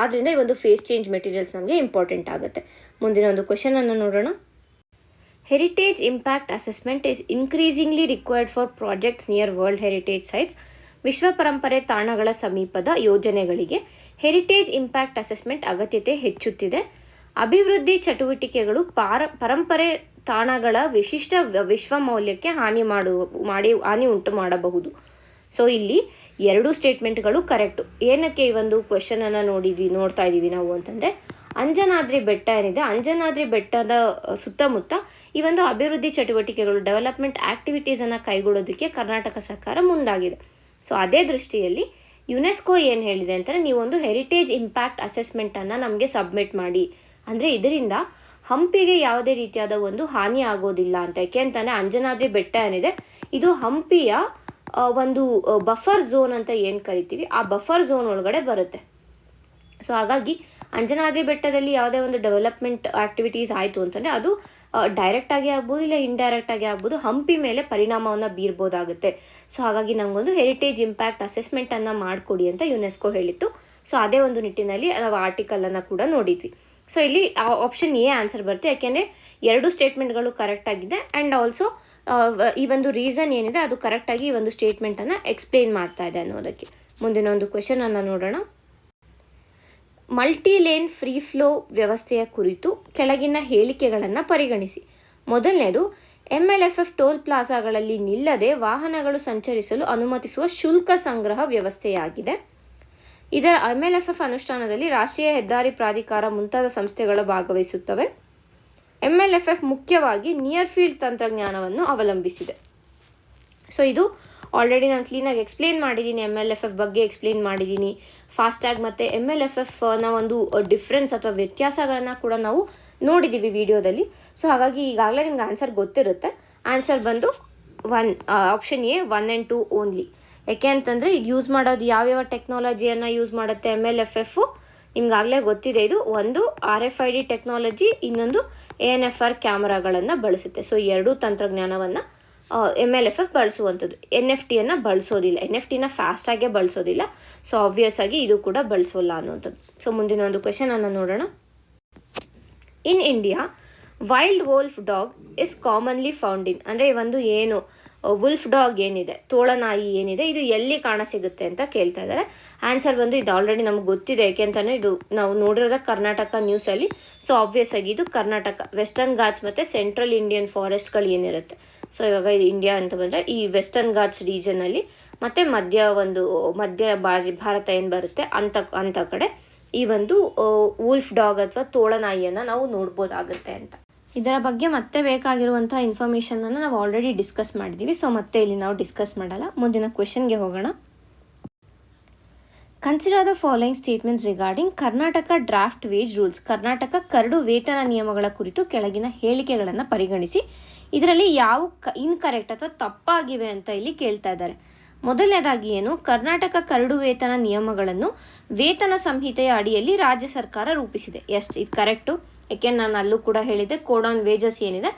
ಆದ್ದರಿಂದ ಈ ಒಂದು ಫೇಸ್ ಚೇಂಜ್ ಮೆಟೀರಿಯಲ್ಸ್ ನಮಗೆ ಇಂಪಾರ್ಟೆಂಟ್ ಆಗುತ್ತೆ. ಮುಂದಿನ ಒಂದು ಕ್ವೆಶನನ್ನು ನೋಡೋಣ. Heritage impact assessment is increasingly required for projects near world heritage sites. ವಿಶ್ವ ಪರಂಪರೆ ತಾಣಗಳ ಸಮೀಪದ ಯೋಜನೆಗಳಿಗೆ ಹೆರಿಟೇಜ್ ಇಂಪ್ಯಾಕ್ಟ್ ಅಸೆಸ್ಮೆಂಟ್ ಅಗತ್ಯತೆ ಹೆಚ್ಚುತ್ತಿದೆ. ಅಭಿವೃದ್ಧಿ ಚಟುವಟಿಕೆಗಳು ಪರಂಪರೆ ತಾಣಗಳ ವಿಶಿಷ್ಟ ವಿಶ್ವ ಮೌಲ್ಯಕ್ಕೆ ಹಾನಿ ಉಂಟು ಮಾಡಬಹುದು. ಸೊ ಇಲ್ಲಿ 2 ಸ್ಟೇಟ್ಮೆಂಟ್ಗಳು ಕರೆಕ್ಟು. ಏನಕ್ಕೆ ಈ ಒಂದು ಕ್ವೆಶನನ್ನು ನೋಡ್ತಾ ಇದ್ದೀವಿ ನಾವು ಅಂತಂದರೆ, ಅಂಜನಾದ್ರಿ ಬೆಟ್ಟ ಏನಿದೆ, ಅಂಜನಾದ್ರಿ ಬೆಟ್ಟದ ಸುತ್ತಮುತ್ತ ಈ ಒಂದು ಅಭಿವೃದ್ಧಿ ಚಟುವಟಿಕೆಗಳು, ಡೆವಲಪ್ಮೆಂಟ್ ಆ್ಯಕ್ಟಿವಿಟೀಸನ್ನು ಕೈಗೊಳ್ಳೋದಕ್ಕೆ ಕರ್ನಾಟಕ ಸರ್ಕಾರ ಮುಂದಾಗಿದೆ. ಸೊ ಅದೇ ದೃಷ್ಟಿಯಲ್ಲಿ ಯುನೆಸ್ಕೋ ಏನು ಹೇಳಿದೆ ಅಂತಂದರೆ, ನೀವೊಂದು ಹೆರಿಟೇಜ್ ಇಂಪ್ಯಾಕ್ಟ್ ಅಸೆಸ್ಮೆಂಟನ್ನು ನಮಗೆ ಸಬ್ಮಿಟ್ ಮಾಡಿ. ಅಂದರೆ ಇದರಿಂದ ಹಂಪಿಗೆ ಯಾವುದೇ ರೀತಿಯಾದ ಒಂದು ಹಾನಿ ಆಗೋದಿಲ್ಲ ಅಂತ. ಯಾಕೆ ಅಂತಂದರೆ ಅಂಜನಾದ್ರಿ ಬೆಟ್ಟ ಏನಿದೆ ಇದು ಹಂಪಿಯ ಒಂದು ಬಫರ್ ಝೋನ್ ಅಂತ ಏನು ಕರಿತೀವಿ ಆ ಬಫರ್ ಝೋನ್ ಒಳಗಡೆ ಬರುತ್ತೆ. ಸೊ ಹಾಗಾಗಿ ಅಂಜನಾದ್ರಿ ಬೆಟ್ಟದಲ್ಲಿ ಯಾವುದೇ ಒಂದು ಡೆವಲಪ್ಮೆಂಟ್ ಆ್ಯಕ್ಟಿವಿಟೀಸ್ ಆಯಿತು ಅಂತಂದರೆ ಅದು ಡೈರೆಕ್ಟಾಗಿ ಆಗ್ಬೋದು, ಇಲ್ಲ ಇಂಡೈರೆಕ್ಟಾಗಿ ಆಗ್ಬೋದು, ಹಂಪಿ ಮೇಲೆ ಪರಿಣಾಮವನ್ನು ಬೀರ್ಬೋದಾಗುತ್ತೆ. ಸೊ ಹಾಗಾಗಿ ನಮಗೊಂದು ಹೆರಿಟೇಜ್ ಇಂಪ್ಯಾಕ್ಟ್ ಅಸೆಸ್ಮೆಂಟನ್ನು ಮಾಡಿಕೊಡಿ ಅಂತ ಯುನೆಸ್ಕೋ ಹೇಳಿತ್ತು. ಸೊ ಅದೇ ಒಂದು ನಿಟ್ಟಿನಲ್ಲಿ ನಾವು ಆರ್ಟಿಕಲನ್ನು ಕೂಡ ನೋಡಿದ್ವಿ. ಸೊ ಇಲ್ಲಿ ಆಪ್ಷನ್ ಎ ಆನ್ಸರ್ ಬರುತ್ತೆ. ಯಾಕೆಂದರೆ 2 ಸ್ಟೇಟ್ಮೆಂಟ್ಗಳು ಕರೆಕ್ಟಾಗಿದೆ. ಆ್ಯಂಡ್ ಆಲ್ಸೋ ಈ ಒಂದು ರೀಸನ್ ಏನಿದೆ ಅದು ಕರೆಕ್ಟಾಗಿ ಈ ಒಂದು ಸ್ಟೇಟ್ಮೆಂಟನ್ನು ಎಕ್ಸ್ಪ್ಲೇನ್ ಮಾಡ್ತಾ ಇದೆ ಅನ್ನೋದಕ್ಕೆ. ಮುಂದಿನ ಒಂದು ಕ್ವೆಶನನ್ನು ನೋಡೋಣ. ಮಲ್ಟಿ ಲೇನ್ ಫ್ರೀ ಫ್ಲೋ ವ್ಯವಸ್ಥೆಯ ಕುರಿತು ಕೆಳಗಿನ ಹೇಳಿಕೆಗಳನ್ನು ಪರಿಗಣಿಸಿ. ಮೊದಲನೇದು, MLFF ಟೋಲ್ ಪ್ಲಾಜಾಗಳಲ್ಲಿ ನಿಲ್ಲದೆ ವಾಹನಗಳು ಸಂಚರಿಸಲು ಅನುಮತಿಸುವ ಶುಲ್ಕ ಸಂಗ್ರಹ ವ್ಯವಸ್ಥೆಯಾಗಿದೆ. ಇದರ MLFF ಅನುಷ್ಠಾನದಲ್ಲಿ ರಾಷ್ಟ್ರೀಯ ಹೆದ್ದಾರಿ ಪ್ರಾಧಿಕಾರ ಮುಂತಾದ ಸಂಸ್ಥೆಗಳು ಭಾಗವಹಿಸುತ್ತವೆ. MLFF ಮುಖ್ಯವಾಗಿ ನಿಯರ್ ಫೀಲ್ಡ್ ತಂತ್ರಜ್ಞಾನವನ್ನು ಅವಲಂಬಿಸಿದೆ. ಸೊ ಇದು ಆಲ್ರೆಡಿ ನಾನು ಕ್ಲೀನಾಗಿ ಎಕ್ಸ್ಪ್ಲೇನ್ ಮಾಡಿದ್ದೀನಿ, MLFF ಬಗ್ಗೆ ಎಕ್ಸ್ಪ್ಲೇನ್ ಮಾಡಿದ್ದೀನಿ. ಫಾಸ್ಟ್ಯಾಗ್ ಮತ್ತು MLFFನ ಒಂದು ಡಿಫ್ರೆನ್ಸ್ ಅಥವಾ ವ್ಯತ್ಯಾಸಗಳನ್ನು ಕೂಡ ನಾವು ನೋಡಿದ್ದೀವಿ ವಿಡಿಯೋದಲ್ಲಿ. ಸೊ ಹಾಗಾಗಿ ಈಗಾಗಲೇ ನಿಮ್ಗೆ ಆನ್ಸರ್ ಗೊತ್ತಿರುತ್ತೆ. ಆನ್ಸರ್ ಬಂದು ಆಪ್ಷನ್ ಎ 1 and 2 ಓನ್ಲಿ. ಯಾಕೆ ಅಂತಂದರೆ ಇದು ಯೂಸ್ ಮಾಡೋದು ಯಾವ್ಯಾವ ಟೆಕ್ನಾಲಜಿಯನ್ನು ಯೂಸ್ ಮಾಡುತ್ತೆ MLFF ನಿಮ್ಗಾಗಲೇ ಗೊತ್ತಿದೆ. ಇದು ಒಂದು RFID ಟೆಕ್ನಾಲಜಿ, ಇನ್ನೊಂದು ANFR ಕ್ಯಾಮರಾಗಳನ್ನು ಬಳಸುತ್ತೆ. ಸೊ ಎರಡೂ ತಂತ್ರಜ್ಞಾನವನ್ನು MLFF ಬಳಸುವಂಥದ್ದು. NFT ಬಳಸೋದಿಲ್ಲ, NFT ಫಾಸ್ಟಾಗೇ ಬಳಸೋದಿಲ್ಲ. ಸೊ ಆಬ್ವಿಯಸ್ ಆಗಿ ಇದು ಕೂಡ ಬಳಸೋಲ್ಲ ಅನ್ನುವಂಥದ್ದು. ಸೊ ಮುಂದಿನ ಒಂದು ಕ್ವೆಶನನ್ನು ನೋಡೋಣ. In India wild wolf dog is commonly found in, ಅಂದರೆ ಒಂದು ಏನು ವುಲ್ಫ್ ಡಾಗ್ ಏನಿದೆ, ತೋಳನಾಯಿ ಏನಿದೆ, ಇದು ಎಲ್ಲಿ ಕಾಣಸಿಗುತ್ತೆ ಅಂತ ಕೇಳ್ತಾ ಇದ್ದಾರೆ. ಆನ್ಸರ್ ಬಂದು ಇದು ಆಲ್ರೆಡಿ ನಮ್ಗೆ ಗೊತ್ತಿದೆ, ಯಾಕೆಂತಂದರೆ ಇದು ನಾವು ನೋಡಿರೋದ ಕರ್ನಾಟಕ ನ್ಯೂಸಲ್ಲಿ. ಸೊ ಆಬ್ವಿಯಸ್ ಆಗಿ ಇದು ಕರ್ನಾಟಕ ವೆಸ್ಟರ್ನ್ ಘಾಟ್ಸ್ ಮತ್ತು ಸೆಂಟ್ರಲ್ ಇಂಡಿಯನ್ ಫಾರೆಸ್ಟ್ಗಳು ಏನಿರುತ್ತೆ. ಸೊ ಇವಾಗ ಇದು ಇಂಡಿಯಾ ಅಂತ ಬಂದರೆ ಈ ವೆಸ್ಟರ್ನ್ ಘಾಟ್ಸ್ ರೀಜನಲ್ಲಿ ಮತ್ತು ಮಧ್ಯ ಭಾರತ ಏನು ಬರುತ್ತೆ ಅಂಥ ಕಡೆ ಈ ಒಂದು ವೂಲ್ಫ್ ಡಾಗ್ ಅಥವಾ ತೋಳನಾಯಿಯನ್ನು ನಾವು ನೋಡ್ಬೋದಾಗುತ್ತೆ ಅಂತ. ಇದರ ಬಗ್ಗೆ ಮತ್ತೆ ಬೇಕಾಗಿರುವಂಥ ಇನ್ಫಾರ್ಮೇಷನನ್ನು ನಾವು ಆಲ್ರೆಡಿ ಡಿಸ್ಕಸ್ ಮಾಡಿದ್ದೀವಿ. ಸೊ ಮತ್ತೆ ಇಲ್ಲಿ ನಾವು ಡಿಸ್ಕಸ್ ಮಾಡಲ್ಲ. ಮುಂದಿನ ಕ್ವೆಶನ್ಗೆ ಹೋಗೋಣ. Consider the following statements regarding Karnataka draft wage rules. Karnataka ಕರಡು ವೇತನ ನಿಯಮಗಳ ಕುರಿತು ಕೆಳಗಿನ ಹೇಳಿಕೆಗಳನ್ನು ಪರಿಗಣಿಸಿ. ಇದರಲ್ಲಿ ಯಾವ ಇನ್ಕರೆಕ್ಟ್ ಅಥವಾ ತಪ್ಪಾಗಿವೆ ಅಂತ ಇಲ್ಲಿ ಕೇಳ್ತಾ ಇದ್ದಾರೆ. ಮೊದಲನೇದಾಗಿ ಏನು, ಕರ್ನಾಟಕ ಕರಡು ವೇತನ ನಿಯಮಗಳನ್ನು ವೇತನ ಸಂಹಿತೆಯ ಅಡಿಯಲ್ಲಿ ರಾಜ್ಯ ಸರ್ಕಾರ ರೂಪಿಸಿದೆ. ಇದು ಕರೆಕ್ಟು. ಯಾಕೆ ನಾನು ಅಲ್ಲೂ ಕೂಡ ಹೇಳಿದ್ದೆ, ಕೋಡ್ ಆನ್ ವೇಜಸ್ ಏನಿದೆ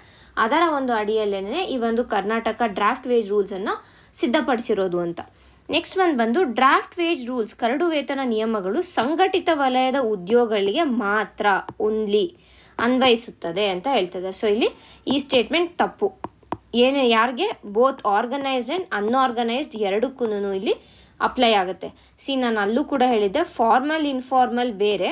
ಅದರ ಒಂದು ಅಡಿಯಲ್ಲೇ ಈ ಒಂದು ಕರ್ನಾಟಕ ಡ್ರಾಫ್ಟ್ ವೇಜ್ ರೂಲ್ಸನ್ನು ಸಿದ್ಧಪಡಿಸಿರೋದು ಅಂತ. ನೆಕ್ಸ್ಟ್ ಬಂದು ಡ್ರಾಫ್ಟ್ ವೇಜ್ ರೂಲ್ಸ್ ಕರಡು ವೇತನ ನಿಯಮಗಳು ಸಂಘಟಿತ ವಲಯದ ಉದ್ಯೋಗಗಳಿಗೆ ಮಾತ್ರ ಓನ್ಲಿ ಅನ್ವಯಿಸುತ್ತದೆ ಅಂತ ಹೇಳ್ತಿದ್ದಾರೆ. ಸೊ ಇಲ್ಲಿ ಈ ಸ್ಟೇಟ್ಮೆಂಟ್ ತಪ್ಪು. ಯಾರಿಗೆ ಬೋತ್ ಆರ್ಗನೈಸ್ಡ್ ಆ್ಯಂಡ್ ಅನ್ಆರ್ಗನೈಸ್ಡ್ ಎರಡಕ್ಕೂ ಇಲ್ಲಿ ಅಪ್ಲೈ ಆಗುತ್ತೆ. ನಾನು ಅಲ್ಲೂ ಕೂಡ ಹೇಳಿದ್ದೆ, ಫಾರ್ಮಲ್ ಇನ್ಫಾರ್ಮಲ್ ಬೇರೆ,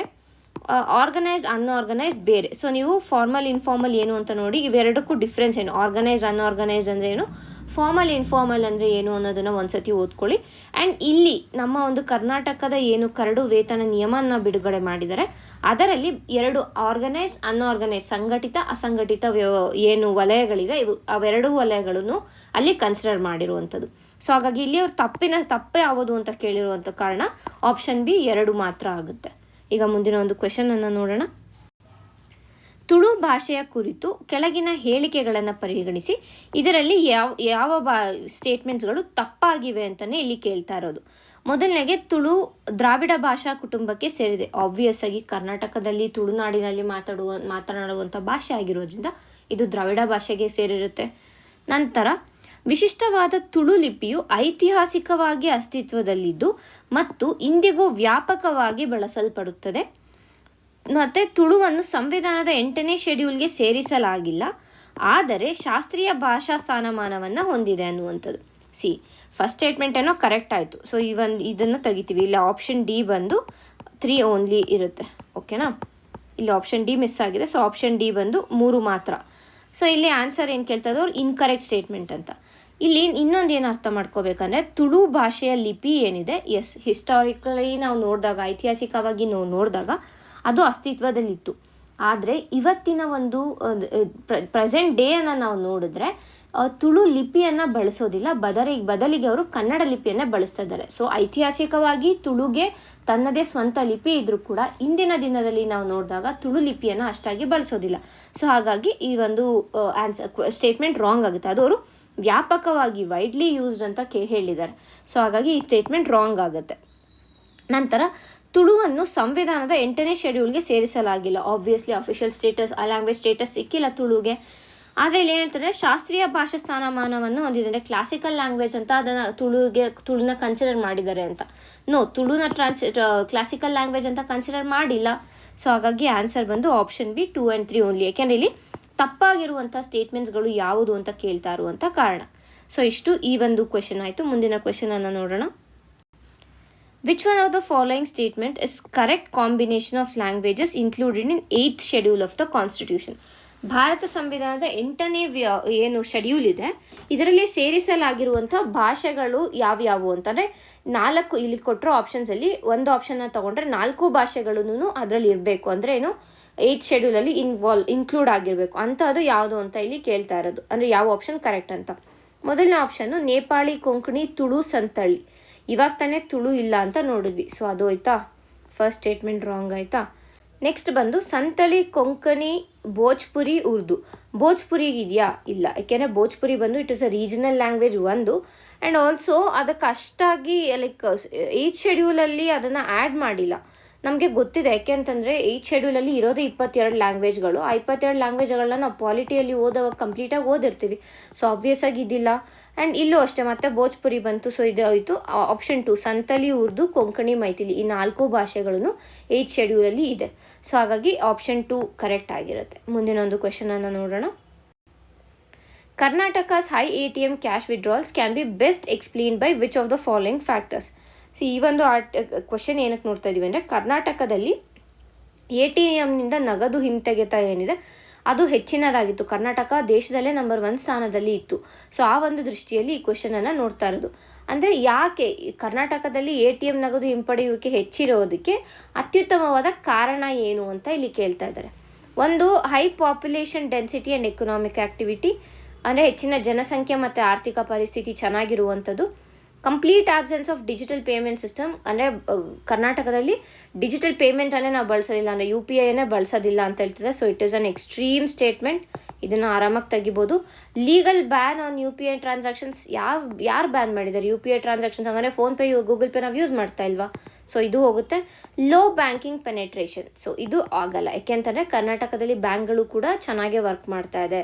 ಆರ್ಗನೈಸ್ಡ್ ಅನ್ಆರ್ಗನೈಸ್ಡ್ ಬೇರೆ. ಸೊ ನೀವು ಫಾರ್ಮಲ್ ಇನ್ಫಾರ್ಮಲ್ ಏನು ಅಂತ ನೋಡಿ, ಇವೆರಡಕ್ಕೂ ಡಿಫ್ರೆನ್ಸ್ ಏನು, ಆರ್ಗನೈಸ್ಡ್ ಅನ್ಆರ್ಗನೈಸ್ಡ್ ಅಂದರೆ ಏನು, ಫಾರ್ಮಲ್ ಇನ್ಫಾರ್ಮಲ್ ಅಂದರೆ ಏನು ಅನ್ನೋದನ್ನು ಒಂದ್ಸತಿ ಓದ್ಕೊಳ್ಳಿ. ಆ್ಯಂಡ್ ಇಲ್ಲಿ ನಮ್ಮ ಒಂದು ಕರ್ನಾಟಕದ ಏನು ಕರಡು ವೇತನ ನಿಯಮನ ಬಿಡುಗಡೆ ಮಾಡಿದ್ದಾರೆ ಅದರಲ್ಲಿ ಎರಡು ಆರ್ಗನೈಸ್ಡ್ ಅನ್ಆರ್ಗನೈಸ್ಡ್ ಸಂಘಟಿತ ಅಸಂಘಟಿತ ಏನು ವಲಯಗಳಿವೆ ಅವೆರಡು ವಲಯಗಳನ್ನು ಅಲ್ಲಿ ಕನ್ಸಿಡರ್ ಮಾಡಿರುವಂಥದ್ದು. ಸೊ ಹಾಗಾಗಿ ಇಲ್ಲಿ ಅವ್ರು ತಪ್ಪೇ ಯಾವುದು ಅಂತ ಕೇಳಿರುವಂಥ ಕಾರಣ ಆಪ್ಷನ್ ಬಿ 2 ಮಾತ್ರ ಆಗುತ್ತೆ. ಈಗ ಮುಂದಿನ ಒಂದು ಕ್ವೆಶನನ್ನು ನೋಡೋಣ. ತುಳು ಭಾಷೆಯ ಕುರಿತು ಕೆಳಗಿನ ಹೇಳಿಕೆಗಳನ್ನು ಪರಿಗಣಿಸಿ. ಇದರಲ್ಲಿ ಯಾವ ಸ್ಟೇಟ್ಮೆಂಟ್ಸ್ಗಳು ತಪ್ಪಾಗಿವೆ ಅಂತಲೇ ಇಲ್ಲಿ ಕೇಳ್ತಾ ಇರೋದು. ಮೊದಲನೇಗೆ, ತುಳು ದ್ರಾವಿಡ ಭಾಷಾ ಕುಟುಂಬಕ್ಕೆ ಸೇರಿದೆ. ಆಬ್ವಿಯಸ್ ಆಗಿ ಕರ್ನಾಟಕದಲ್ಲಿ ತುಳುನಾಡಿನಲ್ಲಿ ಮಾತನಾಡುವಂಥ ಭಾಷೆ ಆಗಿರೋದ್ರಿಂದ ಇದು ದ್ರಾವಿಡ ಭಾಷೆಗೆ ಸೇರಿರುತ್ತೆ. ನಂತರ, ವಿಶಿಷ್ಟವಾದ ತುಳು ಲಿಪಿಯು ಐತಿಹಾಸಿಕವಾಗಿ ಅಸ್ತಿತ್ವದಲ್ಲಿದ್ದು ಮತ್ತು ಇಂದಿಗೂ ವ್ಯಾಪಕವಾಗಿ ಬಳಸಲ್ಪಡುತ್ತದೆ. ಮತ್ತು ತುಳುವನ್ನು ಸಂವಿಧಾನದ 8ನೇ ಶೆಡ್ಯೂಲ್ಗೆ ಸೇರಿಸಲಾಗಿಲ್ಲ, ಆದರೆ ಶಾಸ್ತ್ರೀಯ ಭಾಷಾ ಸ್ಥಾನಮಾನವನ್ನು ಹೊಂದಿದೆ ಅನ್ನುವಂಥದ್ದು. ಫಸ್ಟ್ ಸ್ಟೇಟ್ಮೆಂಟ್ ಏನೋ ಕರೆಕ್ಟ್ ಆಯಿತು. ಸೊ ಇದನ್ನು ತೆಗಿತೀವಿ. ಇಲ್ಲಿ ಆಪ್ಷನ್ ಡಿ ಬಂದು 3 ಓನ್ಲಿ ಇರುತ್ತೆ. ಓಕೆನಾ, ಇಲ್ಲಿ ಆಪ್ಷನ್ ಡಿ ಮಿಸ್ ಆಗಿದೆ. ಸೊ ಆಪ್ಷನ್ ಡಿ ಬಂದು 3 ಮಾತ್ರ. ಸೊ ಇಲ್ಲಿ ಆನ್ಸರ್ ಏನು ಕೇಳ್ತಾ ಇದ್ದವ್ರು ಇನ್ಕರೆಕ್ಟ್ ಸ್ಟೇಟ್ಮೆಂಟ್ ಅಂತ. ಇಲ್ಲಿ ಇನ್ನೊಂದು ಏನು ಅರ್ಥ ಮಾಡ್ಕೋಬೇಕಂದ್ರೆ, ತುಳು ಭಾಷೆಯ ಲಿಪಿ ಏನಿದೆ, ಹಿಸ್ಟಾರಿಕಲಿ ನಾವು ನೋಡಿದಾಗ, ಐತಿಹಾಸಿಕವಾಗಿ ನಾವು ನೋಡಿದಾಗ ಅದು ಅಸ್ತಿತ್ವದಲ್ಲಿತ್ತು. ಆದರೆ ಇವತ್ತಿನ ಒಂದು ಪ್ರೆಸೆಂಟ್ ಡೇಯನ್ನು ನಾವು ನೋಡಿದ್ರೆ ತುಳು ಲಿಪಿಯನ್ನು ಬಳಸೋದಿಲ್ಲ, ಬದಲಿಗೆ ಅವರು ಕನ್ನಡ ಲಿಪಿಯನ್ನು ಬಳಸ್ತಾ ಇದ್ದಾರೆ. ಸೊ ಐತಿಹಾಸಿಕವಾಗಿ ತುಳುಗೆ ತನ್ನದೇ ಸ್ವಂತ ಲಿಪಿ ಇದ್ರೂ ಕೂಡ ಇಂದಿನ ದಿನದಲ್ಲಿ ನಾವು ನೋಡಿದಾಗ ತುಳು ಲಿಪಿಯನ್ನು ಅಷ್ಟಾಗಿ ಬಳಸೋದಿಲ್ಲ. ಸೊ ಹಾಗಾಗಿ ಈ ಒಂದು ಸ್ಟೇಟ್ಮೆಂಟ್ ರಾಂಗ್ ಆಗುತ್ತೆ. ಅದು ಅವರು ವ್ಯಾಪಕವಾಗಿ ವೈಡ್ಲಿ ಯೂಸ್ಡ್ ಅಂತ ಹೇಳಿದ್ದಾರೆ. ಸೊ ಹಾಗಾಗಿ ಈ ಸ್ಟೇಟ್ಮೆಂಟ್ ರಾಂಗ್ ಆಗುತ್ತೆ. ನಂತರ, ತುಳುವನ್ನು ಸಂವಿಧಾನದ 8ನೇ ಶೆಡ್ಯೂಲ್ಗೆ ಸೇರಿಸಲಾಗಿಲ್ಲ. Obviously official status, language status ಸಿಕ್ಕಿಲ್ಲ ತುಳುಗೆ. ಆದರೆ ಇಲ್ಲಿ ಏನು ಹೇಳ್ತಾರೆ, ಶಾಸ್ತ್ರೀಯ ಭಾಷಾ ಸ್ಥಾನಮಾನವನ್ನು ಹೊಂದಿದೆ, ಕ್ಲಾಸಿಕಲ್ ಲ್ಯಾಂಗ್ವೇಜ್ ಅಂತ ಅದನ್ನು ತುಳುನ ಕನ್ಸಿಡರ್ ಮಾಡಿದ್ದಾರೆ ಅಂತ. ತುಳುನ ಕ್ಲಾಸಿಕಲ್ ಲ್ಯಾಂಗ್ವೇಜ್ ಅಂತ ಕನ್ಸಿಡರ್ ಮಾಡಿಲ್ಲ. ಸೊ ಹಾಗಾಗಿ ಆನ್ಸರ್ ಬಂದು ಆಪ್ಷನ್ ಬಿ 2 and 3 ಓನ್ಲಿ. ಯಾಕೆಂದರೆ ಇಲ್ಲಿ ತಪ್ಪಾಗಿರುವಂಥ ಸ್ಟೇಟ್ಮೆಂಟ್ಸ್ಗಳು ಯಾವುದು ಅಂತ ಕೇಳ್ತಾ ಇರುವಂಥ ಕಾರಣ. ಸೊ ಇಷ್ಟು ಈ ಒಂದು ಕ್ವೆಶನ್ ಆಯಿತು. ಮುಂದಿನ ಕ್ವೆಶನನ್ನು ನೋಡೋಣ. Which one of the following statement is correct combination of languages included in 8th schedule of the constitution. Bharat ಸಂವಿಧಾನದ 8ನೇ ಏನು ಶೆಡ್ಯೂಲ್ ಇದೆ ಇದರಲ್ಲಿ ಸೇರಿಸಲಾಗಿರುವಂಥ ಭಾಷೆಗಳು ಯಾವ್ಯಾವು ಅಂತಂದರೆ 4 ಇಲ್ಲಿ ಕೊಟ್ಟಿರೋ ಆಪ್ಷನ್ಸಲ್ಲಿ ಒಂದು ಆಪ್ಷನ್ನ ತೊಗೊಂಡ್ರೆ 4 ಭಾಷೆಗಳೂ ಅದರಲ್ಲಿ ಇರಬೇಕು. ಅಂದರೆ ಏನು 8th ಶೆಡ್ಯೂಲಲ್ಲಿ ಇನ್ಕ್ಲೂಡ್ ಆಗಿರಬೇಕು ಅಂಥದ್ದು ಯಾವುದು ಅಂತ ಇಲ್ಲಿ ಕೇಳ್ತಾ ಇರೋದು. ಅಂದರೆ ಯಾವ ಆಪ್ಷನ್ ಕರೆಕ್ಟ್ ಅಂತ. ಮೊದಲನೇ ಆಪ್ಷನ್ನು ನೇಪಾಳಿ, ಕೊಂಕಣಿ, ತುಳು, ಸಂತಳಿ. ಇವಾಗ ತಾನೇ ತುಳು ಇಲ್ಲ ಅಂತ ನೋಡಿದ್ವಿ, ಸೊ ಅದು ಆಯ್ತಾ, ಫಸ್ಟ್ ಸ್ಟೇಟ್ಮೆಂಟ್ ರಾಂಗ್ ಆಯಿತಾ. ನೆಕ್ಸ್ಟ್ ಬಂದು ಸಂತಳಿ, ಕೊಂಕಣಿ, ಭೋಜ್ಪುರಿ, ಉರ್ದು. ಭೋಜ್ಪುರಿಗೆ ಇದೆಯಾ? ಇಲ್ಲ, ಯಾಕೆಂದರೆ ಭೋಜ್ಪುರಿ ಬಂದು it is a regional language ಒಂದು, ಆ್ಯಂಡ್ ಆಲ್ಸೋ ಅದಕ್ಕೆ ಅಷ್ಟಾಗಿ ಲೈಕ್ 8th ಶೆಡ್ಯೂಲಲ್ಲಿ ಅದನ್ನು ಆ್ಯಡ್ ಮಾಡಿಲ್ಲ. ನಮಗೆ ಗೊತ್ತಿದೆ, ಯಾಕೆ ಅಂತಂದರೆ 8th ಶೆಡ್ಯೂಲಲ್ಲಿ ಇರೋದು 22 ಲ್ಯಾಂಗ್ವೇಜ್ಗಳು. ಆ 22 ಲ್ಯಾಂಗ್ವೇಜ್ಗಳನ್ನ ನಾವು ಪಾಲಿಟಿಯಲ್ಲಿ ಓದೋವಾಗ ಕಂಪ್ಲೀಟಾಗಿ ಓದಿರ್ತೀವಿ. ಸೊ ಆಬ್ವಿಯಸ್ ಆಗಿ ಇದಿಲ್ಲ. ಆ್ಯಂಡ್ ಇಲ್ಲೂ ಅಷ್ಟೇ ಮತ್ತೆ ಭೋಜ್ಪುರಿ ಬಂತು. ಸೊ ಇದು ಆಯಿತು ಆಪ್ಷನ್ 2 ಸಂತಲಿ, ಉರ್ದು, ಕೊಂಕಣಿ, ಮೈಥಿಲಿ ಈ 4 ಭಾಷೆಗಳನ್ನು 8th ಶೆಡ್ಯೂಲಲ್ಲಿ ಇದೆ. ಸೊ ಹಾಗಾಗಿ ಆಪ್ಷನ್ 2 ಕರೆಕ್ಟ್ ಆಗಿರುತ್ತೆ. ಮುಂದಿನ ಒಂದು ಕ್ವೆಶನನ್ನು ನೋಡೋಣ. Karnataka's high ATM cash withdrawals can be best explain by which of the following factors. ಈ ಒಂದು ಕ್ವೆಶನ್ ಏನಕ್ಕೆ ನೋಡ್ತಾ ಇದ್ದೀವಿ ಅಂದರೆ ಕರ್ನಾಟಕದಲ್ಲಿ ATMನಿಂದ ನಗದು ಹಿಂತೆಗೆತ ಏನಿದೆ ಅದು ಹೆಚ್ಚಿನದಾಗಿತ್ತು. ಕರ್ನಾಟಕ ದೇಶದಲ್ಲೇ ನಂಬರ್ 1 ಸ್ಥಾನದಲ್ಲಿ ಇತ್ತು. ಸೊ ಆ ಒಂದು ದೃಷ್ಟಿಯಲ್ಲಿ ಈ ಕ್ವೆಶನನ್ನು ನೋಡ್ತಾ ಇರೋದು. ಅಂದರೆ ಯಾಕೆ ಕರ್ನಾಟಕದಲ್ಲಿ ATM ನಗದು ಹಿಂಪಡೆಯುವಿಕೆ ಹೆಚ್ಚಿರೋದಕ್ಕೆ ಅತ್ಯುತ್ತಮವಾದ ಕಾರಣ ಏನು ಅಂತ ಇಲ್ಲಿ ಕೇಳ್ತಾ ಇದ್ದಾರೆ. ಒಂದು high population density and economic activity, ಅಂದರೆ ಹೆಚ್ಚಿನ ಜನಸಂಖ್ಯೆ ಮತ್ತು ಆರ್ಥಿಕ ಪರಿಸ್ಥಿತಿ ಚೆನ್ನಾಗಿರುವಂಥದ್ದು. Complete absence of digital payment system, ಅಂದರೆ ಕರ್ನಾಟಕದಲ್ಲಿ ಡಿಜಿಟಲ್ ಪೇಮೆಂಟನ್ನೇ ನಾವು ಬಳಸೋದಿಲ್ಲ, ಅಂದರೆ UPIನೇ ಬಳಸೋದಿಲ್ಲ ಅಂತ ಹೇಳ್ತಿದೆ. So it is an extreme statement, ಇದನ್ನು ಆರಾಮಾಗಿ ತೆಗಿಬೋದು. Legal ban on UPI transactions, ಯಾರು ಬ್ಯಾನ್ ಮಾಡಿದ್ದಾರೆ UPI ಟ್ರಾನ್ಸಾಕ್ಷನ್ಸ್? ಹಾಗಾದರೆ ಫೋನ್ಪೇ, ಗೂಗಲ್ ಪೇ ನಾವು ಯೂಸ್ ಮಾಡ್ತಾ ಇಲ್ವಾ? ಸೊ ಇದು ಹೋಗುತ್ತೆ. ಲೋ ಬ್ಯಾಂಕಿಂಗ್ ಪೆನೆಟ್ರೇಷನ್, ಸೊ ಇದು ಆಗಲ್ಲ. ಯಾಕೆಂತಂದರೆ ಕರ್ನಾಟಕದಲ್ಲಿ ಬ್ಯಾಂಕ್ಗಳು ಕೂಡ ಚೆನ್ನಾಗೇ ವರ್ಕ್ ಮಾಡ್ತಾ ಇದೆ.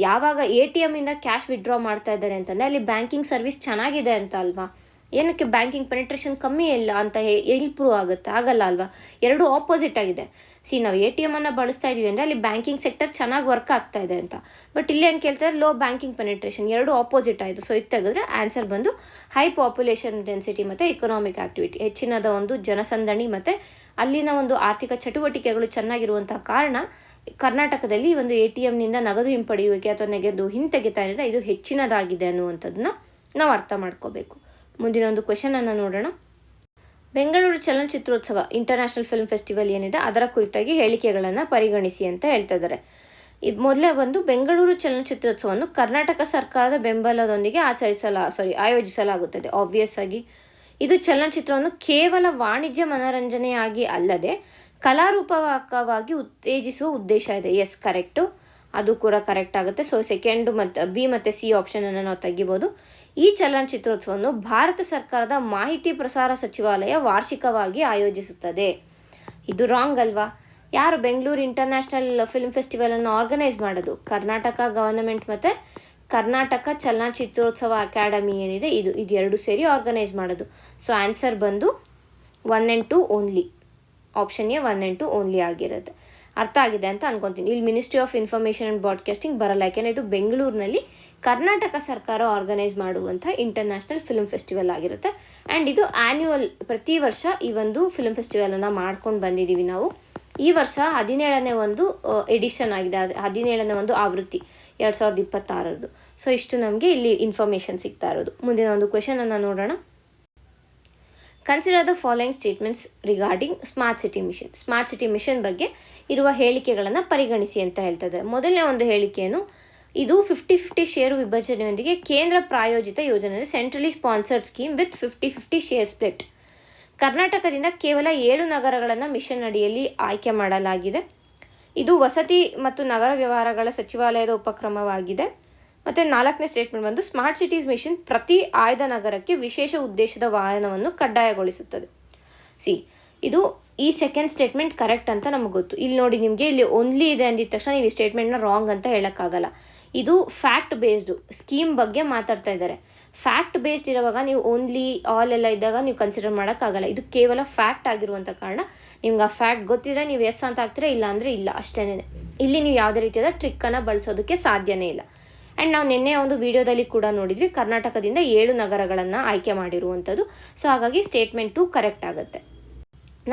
ಯಾವಾಗ ATMಯಿಂದ ಕ್ಯಾಶ್ ವಿಡ್ರಾ ಮಾಡ್ತಾ ಇದ್ದಾರೆ ಅಂತಂದರೆ ಅಲ್ಲಿ ಬ್ಯಾಂಕಿಂಗ್ ಸರ್ವಿಸ್ ಚೆನ್ನಾಗಿದೆ ಅಂತ ಅಲ್ವಾ. ಏನಕ್ಕೆ ಬ್ಯಾಂಕಿಂಗ್ ಪೆನೆಟ್ರೇಷನ್ ಕಮ್ಮಿ ಇಲ್ಲ ಅಂತ ಎಲ್ಲಿ ಪ್ರೂವ್ ಆಗುತ್ತೆ? ಆಗಲ್ಲ ಅಲ್ವಾ. ಎರಡು ಆಪೋಸಿಟ್ ಆಗಿದೆ. ನಾವು ATMನ್ನು ಬಳಸ್ತಾ ಇದ್ದೀವಿ ಅಂದರೆ ಅಲ್ಲಿ ಬ್ಯಾಂಕಿಂಗ್ ಸೆಕ್ಟರ್ ಚೆನ್ನಾಗಿ ವರ್ಕ್ ಆಗ್ತಾ ಇದೆ ಅಂತ. ಬಟ್ ಇಲ್ಲಿ ಏನು ಕೇಳ್ತಾರೆ? ಲೋ ಬ್ಯಾಂಕಿಂಗ್ ಪೆನೆಟ್ರೇಷನ್, ಎರಡು ಆಪೋಸಿಟ್ ಆಯಿತು. ಸೊ ಇದು ತೆಗೆದ್ರೆ ಆನ್ಸರ್ ಬಂದು ಹೈ ಪಾಪ್ಯುಲೇಷನ್ ಡೆನ್ಸಿಟಿ ಮತ್ತು ಎಕನಾಮಿಕ್ ಆ್ಯಕ್ಟಿವಿಟಿ, ಹೆಚ್ಚಿನದ ಒಂದು ಜನಸಂದಣಿ ಮತ್ತು ಅಲ್ಲಿನ ಒಂದು ಆರ್ಥಿಕ ಚಟುವಟಿಕೆಗಳು ಚೆನ್ನಾಗಿರುವಂತಹ ಕಾರಣ ಕರ್ನಾಟಕದಲ್ಲಿ ಒಂದು ATMನಿಂದ ನಗದು ಹಿಂಪಡೆಯುವಿಕೆ ಅಥವಾ ನಗದು ಹಿಂತೆಗೆತಾ ಏನಿದೆ ಇದು ಹೆಚ್ಚಿನದಾಗಿದೆ ಅನ್ನುವಂಥದ್ದನ್ನ ನಾವು ಅರ್ಥ ಮಾಡ್ಕೋಬೇಕು. ಮುಂದಿನ ಒಂದು ಕ್ವೆಶನನ್ನು ನೋಡೋಣ. ಬೆಂಗಳೂರು ಚಲನಚಿತ್ರೋತ್ಸವ ಇಂಟರ್ನ್ಯಾಷನಲ್ ಫಿಲ್ಮ್ ಫೆಸ್ಟಿವಲ್ ಏನಿದೆ ಅದರ ಕುರಿತಾಗಿ ಹೇಳಿಕೆಗಳನ್ನು ಪರಿಗಣಿಸಿ ಅಂತ ಹೇಳ್ತಾ ಇದ್ದಾರೆ. ಇದು ಮೊದಲೇ ಬಂದು ಬೆಂಗಳೂರು ಚಲನಚಿತ್ರೋತ್ಸವವನ್ನು ಕರ್ನಾಟಕ ಸರ್ಕಾರದ ಬೆಂಬಲದೊಂದಿಗೆ ಆಯೋಜಿಸಲಾಗುತ್ತದೆ. ಆಬ್ವಿಯಸ್ ಆಗಿ ಇದು ಚಲನಚಿತ್ರವನ್ನು ಕೇವಲ ವಾಣಿಜ್ಯ ಮನೋರಂಜನೆಯಾಗಿ ಅಲ್ಲದೆ ಕಲಾರೂಪವಾಗಿ ಉತ್ತೇಜಿಸುವ ಉದ್ದೇಶ ಇದೆ. ಎಸ್, ಕರೆಕ್ಟು, ಅದು ಕೂಡ ಕರೆಕ್ಟ್ ಆಗುತ್ತೆ. ಸೊ ಸೆಕೆಂಡು ಮತ್ತು B ಮತ್ತು C ಆಪ್ಷನನ್ನು ನಾವು ತೆಗಿಬೋದು. ಈ ಚಲನಚಿತ್ರೋತ್ಸವವನ್ನು ಭಾರತ ಸರ್ಕಾರದ ಮಾಹಿತಿ ಪ್ರಸಾರ ಸಚಿವಾಲಯ ವಾರ್ಷಿಕವಾಗಿ ಆಯೋಜಿಸುತ್ತದೆ. ಇದು ರಾಂಗ್ ಅಲ್ವಾ? ಯಾರು ಬೆಂಗಳೂರು ಇಂಟರ್ನ್ಯಾಷನಲ್ ಫಿಲ್ಮ್ ಫೆಸ್ಟಿವಲನ್ನು ಆರ್ಗನೈಸ್ ಮಾಡೋದು? ಕರ್ನಾಟಕ ಗವರ್ನಮೆಂಟ್ ಮತ್ತು ಕರ್ನಾಟಕ ಚಲನಚಿತ್ರೋತ್ಸವ ಅಕಾಡೆಮಿ ಏನಿದೆ ಇದು ಎರಡು ಸೇರಿ ಆರ್ಗನೈಸ್ ಮಾಡೋದು. ಸೊ ಆನ್ಸರ್ ಬಂದು 1 and 2 only. Option A 1 and 2 only ಆಗಿರುತ್ತೆ. ಅರ್ಥ ಆಗಿದೆ ಅಂತ ಅನ್ಕೊತೀನಿ. ಇಲ್ಲಿ ministry of information and broadcasting ಬರಲ್ಲ, ಯಾಕೆಂದರೆ ಇದು ಬೆಂಗಳೂರಿನಲ್ಲಿ ಕರ್ನಾಟಕ ಸರ್ಕಾರ ಆರ್ಗನೈಸ್ ಮಾಡುವಂಥ ಇಂಟರ್ನ್ಯಾಷನಲ್ ಫಿಲ್ಮ್ ಫೆಸ್ಟಿವಲ್ ಆಗಿರುತ್ತೆ. ಆ್ಯಂಡ್ ಇದು ಆ್ಯನ್ಯುವಲ್, ಪ್ರತಿ ವರ್ಷ ಈ ಒಂದು ಫಿಲ್ಮ್ ಫೆಸ್ಟಿವಲನ್ನು ಮಾಡ್ಕೊಂಡು ಬಂದಿದ್ದೀವಿ ನಾವು. ಈ ವರ್ಷ 17ನೇ ಒಂದು ಎಡಿಷನ್ ಆಗಿದೆ, 17ನೇ ಒಂದು ಆವೃತ್ತಿ 2026. ಸೊ ಇಷ್ಟು ನಮಗೆ ಇಲ್ಲಿ ಇನ್ಫಾರ್ಮೇಷನ್ ಸಿಗ್ತಾ ಇರೋದು. ಮುಂದಿನ ಒಂದು ಕ್ವೆಶನನ್ನು ನೋಡೋಣ. Consider the following statements regarding smart city mission. Smart city mission ಬಗ್ಗೆ ಇರುವ ಹೇಳಿಕೆಗಳನ್ನು ಪರಿಗಣಿಸಿ ಅಂತ ಹೇಳ್ತಾ ಇದ್ದಾರೆ. ಮೊದಲನೇ ಒಂದು ಹೇಳಿಕೆಯನ್ನು, ಇದು 50-50 ಷೇರು ವಿಭಜನೆಯೊಂದಿಗೆ ಕೇಂದ್ರ ಪ್ರಾಯೋಜಿತ ಯೋಜನೆ, centrally sponsored scheme with 50-50 share split. ಕರ್ನಾಟಕದಿಂದ ಕೇವಲ 7 ನಗರಗಳನ್ನು ಮಿಷನ್ ಅಡಿಯಲ್ಲಿ ಆಯ್ಕೆ ಮಾಡಲಾಗಿದೆ. ಇದು ವಸತಿ ಮತ್ತು ನಗರ ವ್ಯವಹಾರಗಳ ಸಚಿವಾಲಯದ ಉಪಕ್ರಮವಾಗಿದೆ. ಮತ್ತು 4ನೇ ಸ್ಟೇಟ್ಮೆಂಟ್ ಬಂದು ಸ್ಮಾರ್ಟ್ ಸಿಟೀಸ್ ಮಿಷನ್ ಪ್ರತಿ ಆಯ್ದ ನಗರಕ್ಕೆ ವಿಶೇಷ ಉದ್ದೇಶದ ವಾಹನವನ್ನು ಕಡ್ಡಾಯಗೊಳಿಸುತ್ತದೆ. ಇದು ಈ ಸೆಕೆಂಡ್ ಸ್ಟೇಟ್ಮೆಂಟ್ ಕರೆಕ್ಟ್ ಅಂತ ನಮಗೆ ಗೊತ್ತು. ಇಲ್ಲಿ ನೋಡಿ, ನಿಮಗೆ ಇಲ್ಲಿ ಓನ್ಲಿ ಇದೆ ಅಂದಿದ ತಕ್ಷಣ ನೀವು ಈ ಸ್ಟೇಟ್ಮೆಂಟ್ನ ರಾಂಗ್ ಅಂತ ಹೇಳೋಕ್ಕಾಗಲ್ಲ. ಇದು ಫ್ಯಾಕ್ಟ್ ಬೇಸ್ಡು ಸ್ಕೀಮ್ ಬಗ್ಗೆ ಮಾತಾಡ್ತಾ ಇದ್ದಾರೆ. ಫ್ಯಾಕ್ಟ್ ಬೇಸ್ಡ್ ಇರುವಾಗ ನೀವು ಓನ್ಲಿ ಆಲ್ ಎಲ್ಲ ಇದ್ದಾಗ ನೀವು ಕನ್ಸಿಡರ್ ಮಾಡೋಕ್ಕಾಗಲ್ಲ. ಇದು ಕೇವಲ ಫ್ಯಾಕ್ಟ್ ಆಗಿರುವಂಥ ಕಾರಣ ನಿಮ್ಗೆ ಆ ಫ್ಯಾಕ್ಟ್ ಗೊತ್ತಿದ್ರೆ ನೀವು ಎಸ್ ಅಂತ ಹಾಕ್ತೀರಾ, ಇಲ್ಲ ಅಂದರೆ ಇಲ್ಲ, ಅಷ್ಟೇ. ಇಲ್ಲಿ ನೀವು ಯಾವುದೇ ರೀತಿಯಾದ ಟ್ರಿಕ್ಕನ್ನು ಬಳಸೋದಕ್ಕೆ ಸಾಧ್ಯನೇ ಇಲ್ಲ. ಆ್ಯಂಡ್ ನಾವು ನಿನ್ನೆ ಒಂದು ವಿಡಿಯೋದಲ್ಲಿ ಕೂಡ ನೋಡಿದ್ವಿ ಕರ್ನಾಟಕದಿಂದ 7 ನಗರಗಳನ್ನು ಆಯ್ಕೆ ಮಾಡಿರುವಂಥದ್ದು. ಸೊ ಹಾಗಾಗಿ ಸ್ಟೇಟ್ಮೆಂಟ್ 2 ಕರೆಕ್ಟ್ ಆಗುತ್ತೆ.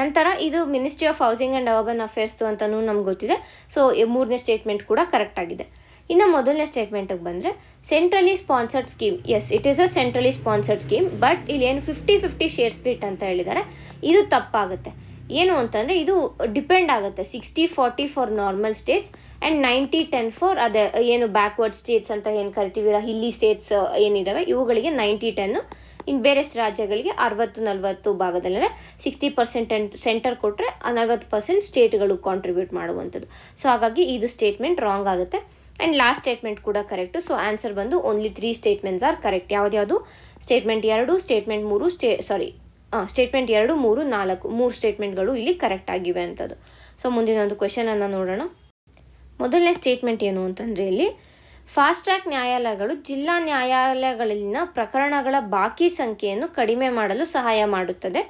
ನಂತರ ಇದು ministry of housing and urban ಅಫೇರ್ಸ್ದು ಅಂತಲೂ ನಮ್ಗೆ ಗೊತ್ತಿದೆ. ಸೊ 3ನೇ ಸ್ಟೇಟ್ಮೆಂಟ್ ಕೂಡ ಕರೆಕ್ಟ್ ಆಗಿದೆ. ಇನ್ನು ಮೊದಲನೇ ಸ್ಟೇಟ್ಮೆಂಟಿಗೆ ಬಂದರೆ centrally sponsored scheme. Yes, it is a centrally sponsored scheme, but ಇಲ್ಲಿ ಏನು 50-50 ಶೇರ್ ಸ್ಪ್ಲಿಟ್ ಅಂತ ಹೇಳಿದ್ದಾರೆ. ಇದು ತಪ್ಪಾಗುತ್ತೆ. ಏನು ಅಂತಂದರೆ ಇದು ಡಿಪೆಂಡ್ ಆಗುತ್ತೆ 60-40 for normal States and 90-10 for ಅದೇ ಏನು ಬ್ಯಾಕ್ವರ್ಡ್ ಸ್ಟೇಟ್ಸ್ ಅಂತ ಏನು ಕರಿತೀವಿ, ಹಿಲ್ಲಿ ಸ್ಟೇಟ್ಸ್ ಏನಿದ್ದಾವೆ ಇವುಗಳಿಗೆ 90-10. ಇನ್ನು ಬೇರೆ ರಾಜ್ಯಗಳಿಗೆ 60-40 ಭಾಗದಲ್ಲೇ 60% ಸೆಂಟರ್ ಕೊಟ್ಟರೆ 40% ಸ್ಟೇಟ್ಗಳು ಕಾಂಟ್ರಿಬ್ಯೂಟ್ ಮಾಡುವಂಥದ್ದು. ಸೊ ಹಾಗಾಗಿ ಇದು ಸ್ಟೇಟ್ಮೆಂಟ್ ರಾಂಗ್ ಆಗುತ್ತೆ. ಆ್ಯಂಡ್ ಲಾಸ್ಟ್ ಸ್ಟೇಟ್ಮೆಂಟ್ ಕೂಡ ಕರೆಕ್ಟು. ಸೊ ಆನ್ಸರ್ ಬಂದು ಓನ್ಲಿ 3 ಸ್ಟೇಟ್ಮೆಂಟ್ಸ್ ಆರ್ ಕರೆಕ್ಟ್. ಯಾವ್ದು ಸ್ಟೇಟ್ಮೆಂಟ್ 2, ಸ್ಟೇಟ್ಮೆಂಟ್ 3, ಸ್ಟೇಟ್ಮೆಂಟ್ 2, 3, 4 3 ಸ್ಟೇಟ್ಮೆಂಟ್ಗಳು ಇಲ್ಲಿ ಕರೆಕ್ಟ್ ಆಗಿವೆ ಅಂಥದ್ದು. ಸೊ ಮುಂದಿನ ಒಂದು ಕ್ವೆಶನನ್ನು ನೋಡೋಣ. ಮೊದಲನೇ ಸ್ಟೇಟ್ಮೆಂಟ್ ಏನು ಅಂತಂದರೆ ಇಲ್ಲಿ ಫಾಸ್ಟ್ ಟ್ರ್ಯಾಕ್ ನ್ಯಾಯಾಲಯಗಳು ಜಿಲ್ಲಾ ನ್ಯಾಯಾಲಯಗಳಲ್ಲಿನ ಪ್ರಕರಣಗಳ ಬಾಕಿ ಸಂಖ್ಯೆಯನ್ನು ಕಡಿಮೆ ಮಾಡಲು ಸಹಾಯ ಮಾಡುತ್ತದೆ.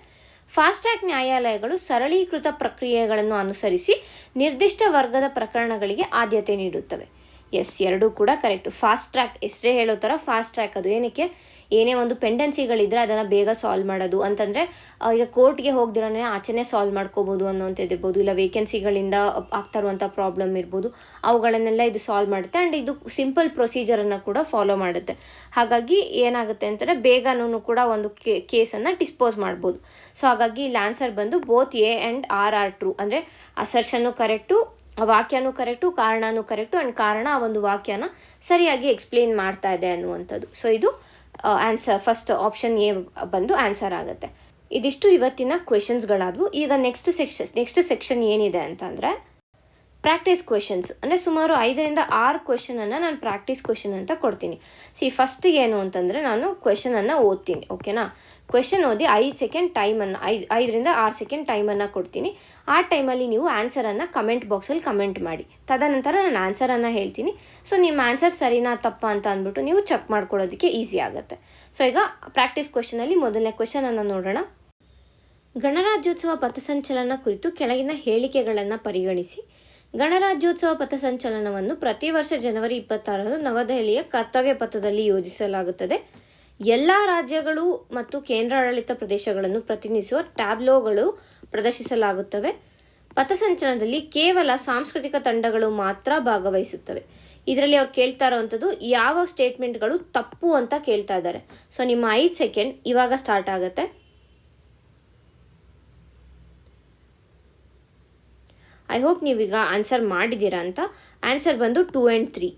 ಫಾಸ್ಟ್ ಟ್ರ್ಯಾಕ್ ನ್ಯಾಯಾಲಯಗಳು ಸರಳೀಕೃತ ಪ್ರಕ್ರಿಯೆಗಳನ್ನು ಅನುಸರಿಸಿ ನಿರ್ದಿಷ್ಟ ವರ್ಗದ ಪ್ರಕರಣಗಳಿಗೆ ಆದ್ಯತೆ ನೀಡುತ್ತವೆ. ಎಸ್, ಎರಡೂ ಕೂಡ ಕರೆಕ್ಟು. ಫಾಸ್ಟ್ ಟ್ರ್ಯಾಕ್ ಹೆಸರೇ ಹೇಳೋ ಥರ ಫಾಸ್ಟ್ ಟ್ರ್ಯಾಕ್ ಅದು ಏನಕ್ಕೆ, ಏನೇ ಒಂದು ಪೆಂಡೆನ್ಸಿಗಳಿದ್ದರೆ ಅದನ್ನು ಬೇಗ ಸಾಲ್ವ್ ಮಾಡೋದು ಅಂತಂದರೆ ಈಗ ಕೋರ್ಟ್ಗೆ ಹೋಗ್ದಿರೇ ಆಚೆನೇ ಸಾಲ್ವ್ ಮಾಡ್ಕೋಬೋದು ಅನ್ನೋಂಥದ್ದು ಇರ್ಬೋದು, ಇಲ್ಲ ವೇಕೆನ್ಸಿಗಳಿಂದ ಆಗ್ತಾ ಇರುವಂಥ ಪ್ರಾಬ್ಲಮ್ ಇರ್ಬೋದು, ಅವುಗಳನ್ನೆಲ್ಲ ಇದು ಸಾಲ್ವ್ ಮಾಡುತ್ತೆ. ಆ್ಯಂಡ್ ಇದು ಸಿಂಪಲ್ ಪ್ರೊಸೀಜರನ್ನು ಕೂಡ ಫಾಲೋ ಮಾಡುತ್ತೆ. ಹಾಗಾಗಿ ಏನಾಗುತ್ತೆ ಅಂತಂದರೆ ಬೇಗನೂ ಕೂಡ ಒಂದು ಕೇಸನ್ನು ಡಿಸ್ಪೋಸ್ ಮಾಡ್ಬೋದು. ಸೊ ಹಾಗಾಗಿ ಇಲ್ಲಿ ಆನ್ಸರ್ ಬಂದು both A and are true. ಅಂದರೆ ಅಸರ್ಷನ್ನು ಕರೆಕ್ಟು, ವಾಕ್ಯನೂ ಕರೆಕ್ಟು, ಕಾರಣನೂ ಕರೆಕ್ಟು, ಆ್ಯಂಡ್ ಕಾರಣ ಆ ಒಂದು ವಾಕ್ಯನ ಸರಿಯಾಗಿ ಎಕ್ಸ್ಪ್ಲೇನ್ ಮಾಡ್ತಾ ಇದೆ ಅನ್ನುವಂಥದ್ದು. ಸೊ ಇದು ಆನ್ಸರ್ ಫಸ್ಟ್ ಆಪ್ಷನ್ ಎ ಬಂದು ಆನ್ಸರ್ ಆಗುತ್ತೆ. ಇದಿಷ್ಟು ಇವತ್ತಿನ ಕ್ವೆಶನ್ಸ್ಗಳಾದವು. ಈಗ ನೆಕ್ಸ್ಟ್ ಸೆಕ್ಷನ್ ಏನಿದೆ ಅಂತಂದರೆ ಪ್ರಾಕ್ಟೀಸ್ ಕ್ವೆಶನ್ಸ್. ಅಂದರೆ ಸುಮಾರು 5-6 ಕ್ವೆಶನನ್ನು ನಾನು ಪ್ರಾಕ್ಟೀಸ್ ಕ್ವೆಶನ್ ಅಂತ ಕೊಡ್ತೀನಿ. ಫಸ್ಟ್ ಏನು ಅಂತಂದರೆ ನಾನು ಕ್ವೆಶನನ್ನು ಓದ್ತೀನಿ, ಓಕೆನಾ. ಕ್ವೆಶನ್ ಓದಿ 5 ಸೆಕೆಂಡ್ ಟೈಮನ್ನು 5-6 ಸೆಕೆಂಡ್ ಟೈಮನ್ನು ಕೊಡ್ತೀನಿ. ಆ ಟೈಮಲ್ಲಿ ನೀವು ಆನ್ಸರನ್ನು ಕಮೆಂಟ್ ಬಾಕ್ಸಲ್ಲಿ ಕಮೆಂಟ್ ಮಾಡಿ. ತದನಂತರ ನಾನು ಆನ್ಸರನ್ನು ಹೇಳ್ತೀನಿ. ಸೊ ನಿಮ್ಮ ಆನ್ಸರ್ ಸರಿನಾ ತಪ್ಪಾ ಅಂತ ಅಂದ್ಬಿಟ್ಟು ನೀವು ಚೆಕ್ ಮಾಡ್ಕೊಳ್ಳೋದಕ್ಕೆ ಈಸಿ ಆಗುತ್ತೆ. ಸೊ ಈಗ ಪ್ರಾಕ್ಟೀಸ್ ಕ್ವೆಶನಲ್ಲಿ ಮೊದಲನೇ ಕ್ವೆಶನನ್ನು ನೋಡೋಣ. ಗಣರಾಜ್ಯೋತ್ಸವ ಪಥಸಂಚಲನ ಕುರಿತು ಕೆಳಗಿನ ಹೇಳಿಕೆಗಳನ್ನು ಪರಿಗಣಿಸಿ. ಗಣರಾಜ್ಯೋತ್ಸವ ಪಥಸಂಚಲನವನ್ನು ಪ್ರತಿ ವರ್ಷ ಜನವರಿ 26ರಂದು ನವದೆಹಲಿಯ ಕರ್ತವ್ಯ ಪಥದಲ್ಲಿ ಯೋಜಿಸಲಾಗುತ್ತದೆ. ಎಲ್ಲ ರಾಜ್ಯಗಳು ಮತ್ತು ಕೇಂದ್ರಾಡಳಿತ ಪ್ರದೇಶಗಳನ್ನು ಪ್ರತಿನಿಧಿಸುವ ಟ್ಯಾಬ್ಲೋಗಳು ಪ್ರದರ್ಶಿಸಲಾಗುತ್ತವೆ. ಪಥಸಂಚಲನದಲ್ಲಿ ಕೇವಲ ಸಾಂಸ್ಕೃತಿಕ ತಂಡಗಳು ಮಾತ್ರ ಭಾಗವಹಿಸುತ್ತವೆ. ಇದರಲ್ಲಿ ಅವ್ರು ಕೇಳ್ತಾ ಇರೋವಂಥದ್ದು ಯಾವ ಸ್ಟೇಟ್ಮೆಂಟ್ಗಳು ತಪ್ಪು ಅಂತ ಕೇಳ್ತಾ ಇದ್ದಾರೆ. ಸೊ ನಿಮ್ಮ 5 ಸೆಕೆಂಡ್ ಇವಾಗ ಸ್ಟಾರ್ಟ್ ಆಗುತ್ತೆ. ಐ ಹೋಪ್ ನೀವೀಗ ಆನ್ಸರ್ ಮಾಡಿದ್ದೀರಾ ಅಂತ. ಆನ್ಸರ್ ಬಂದು 2 and 3.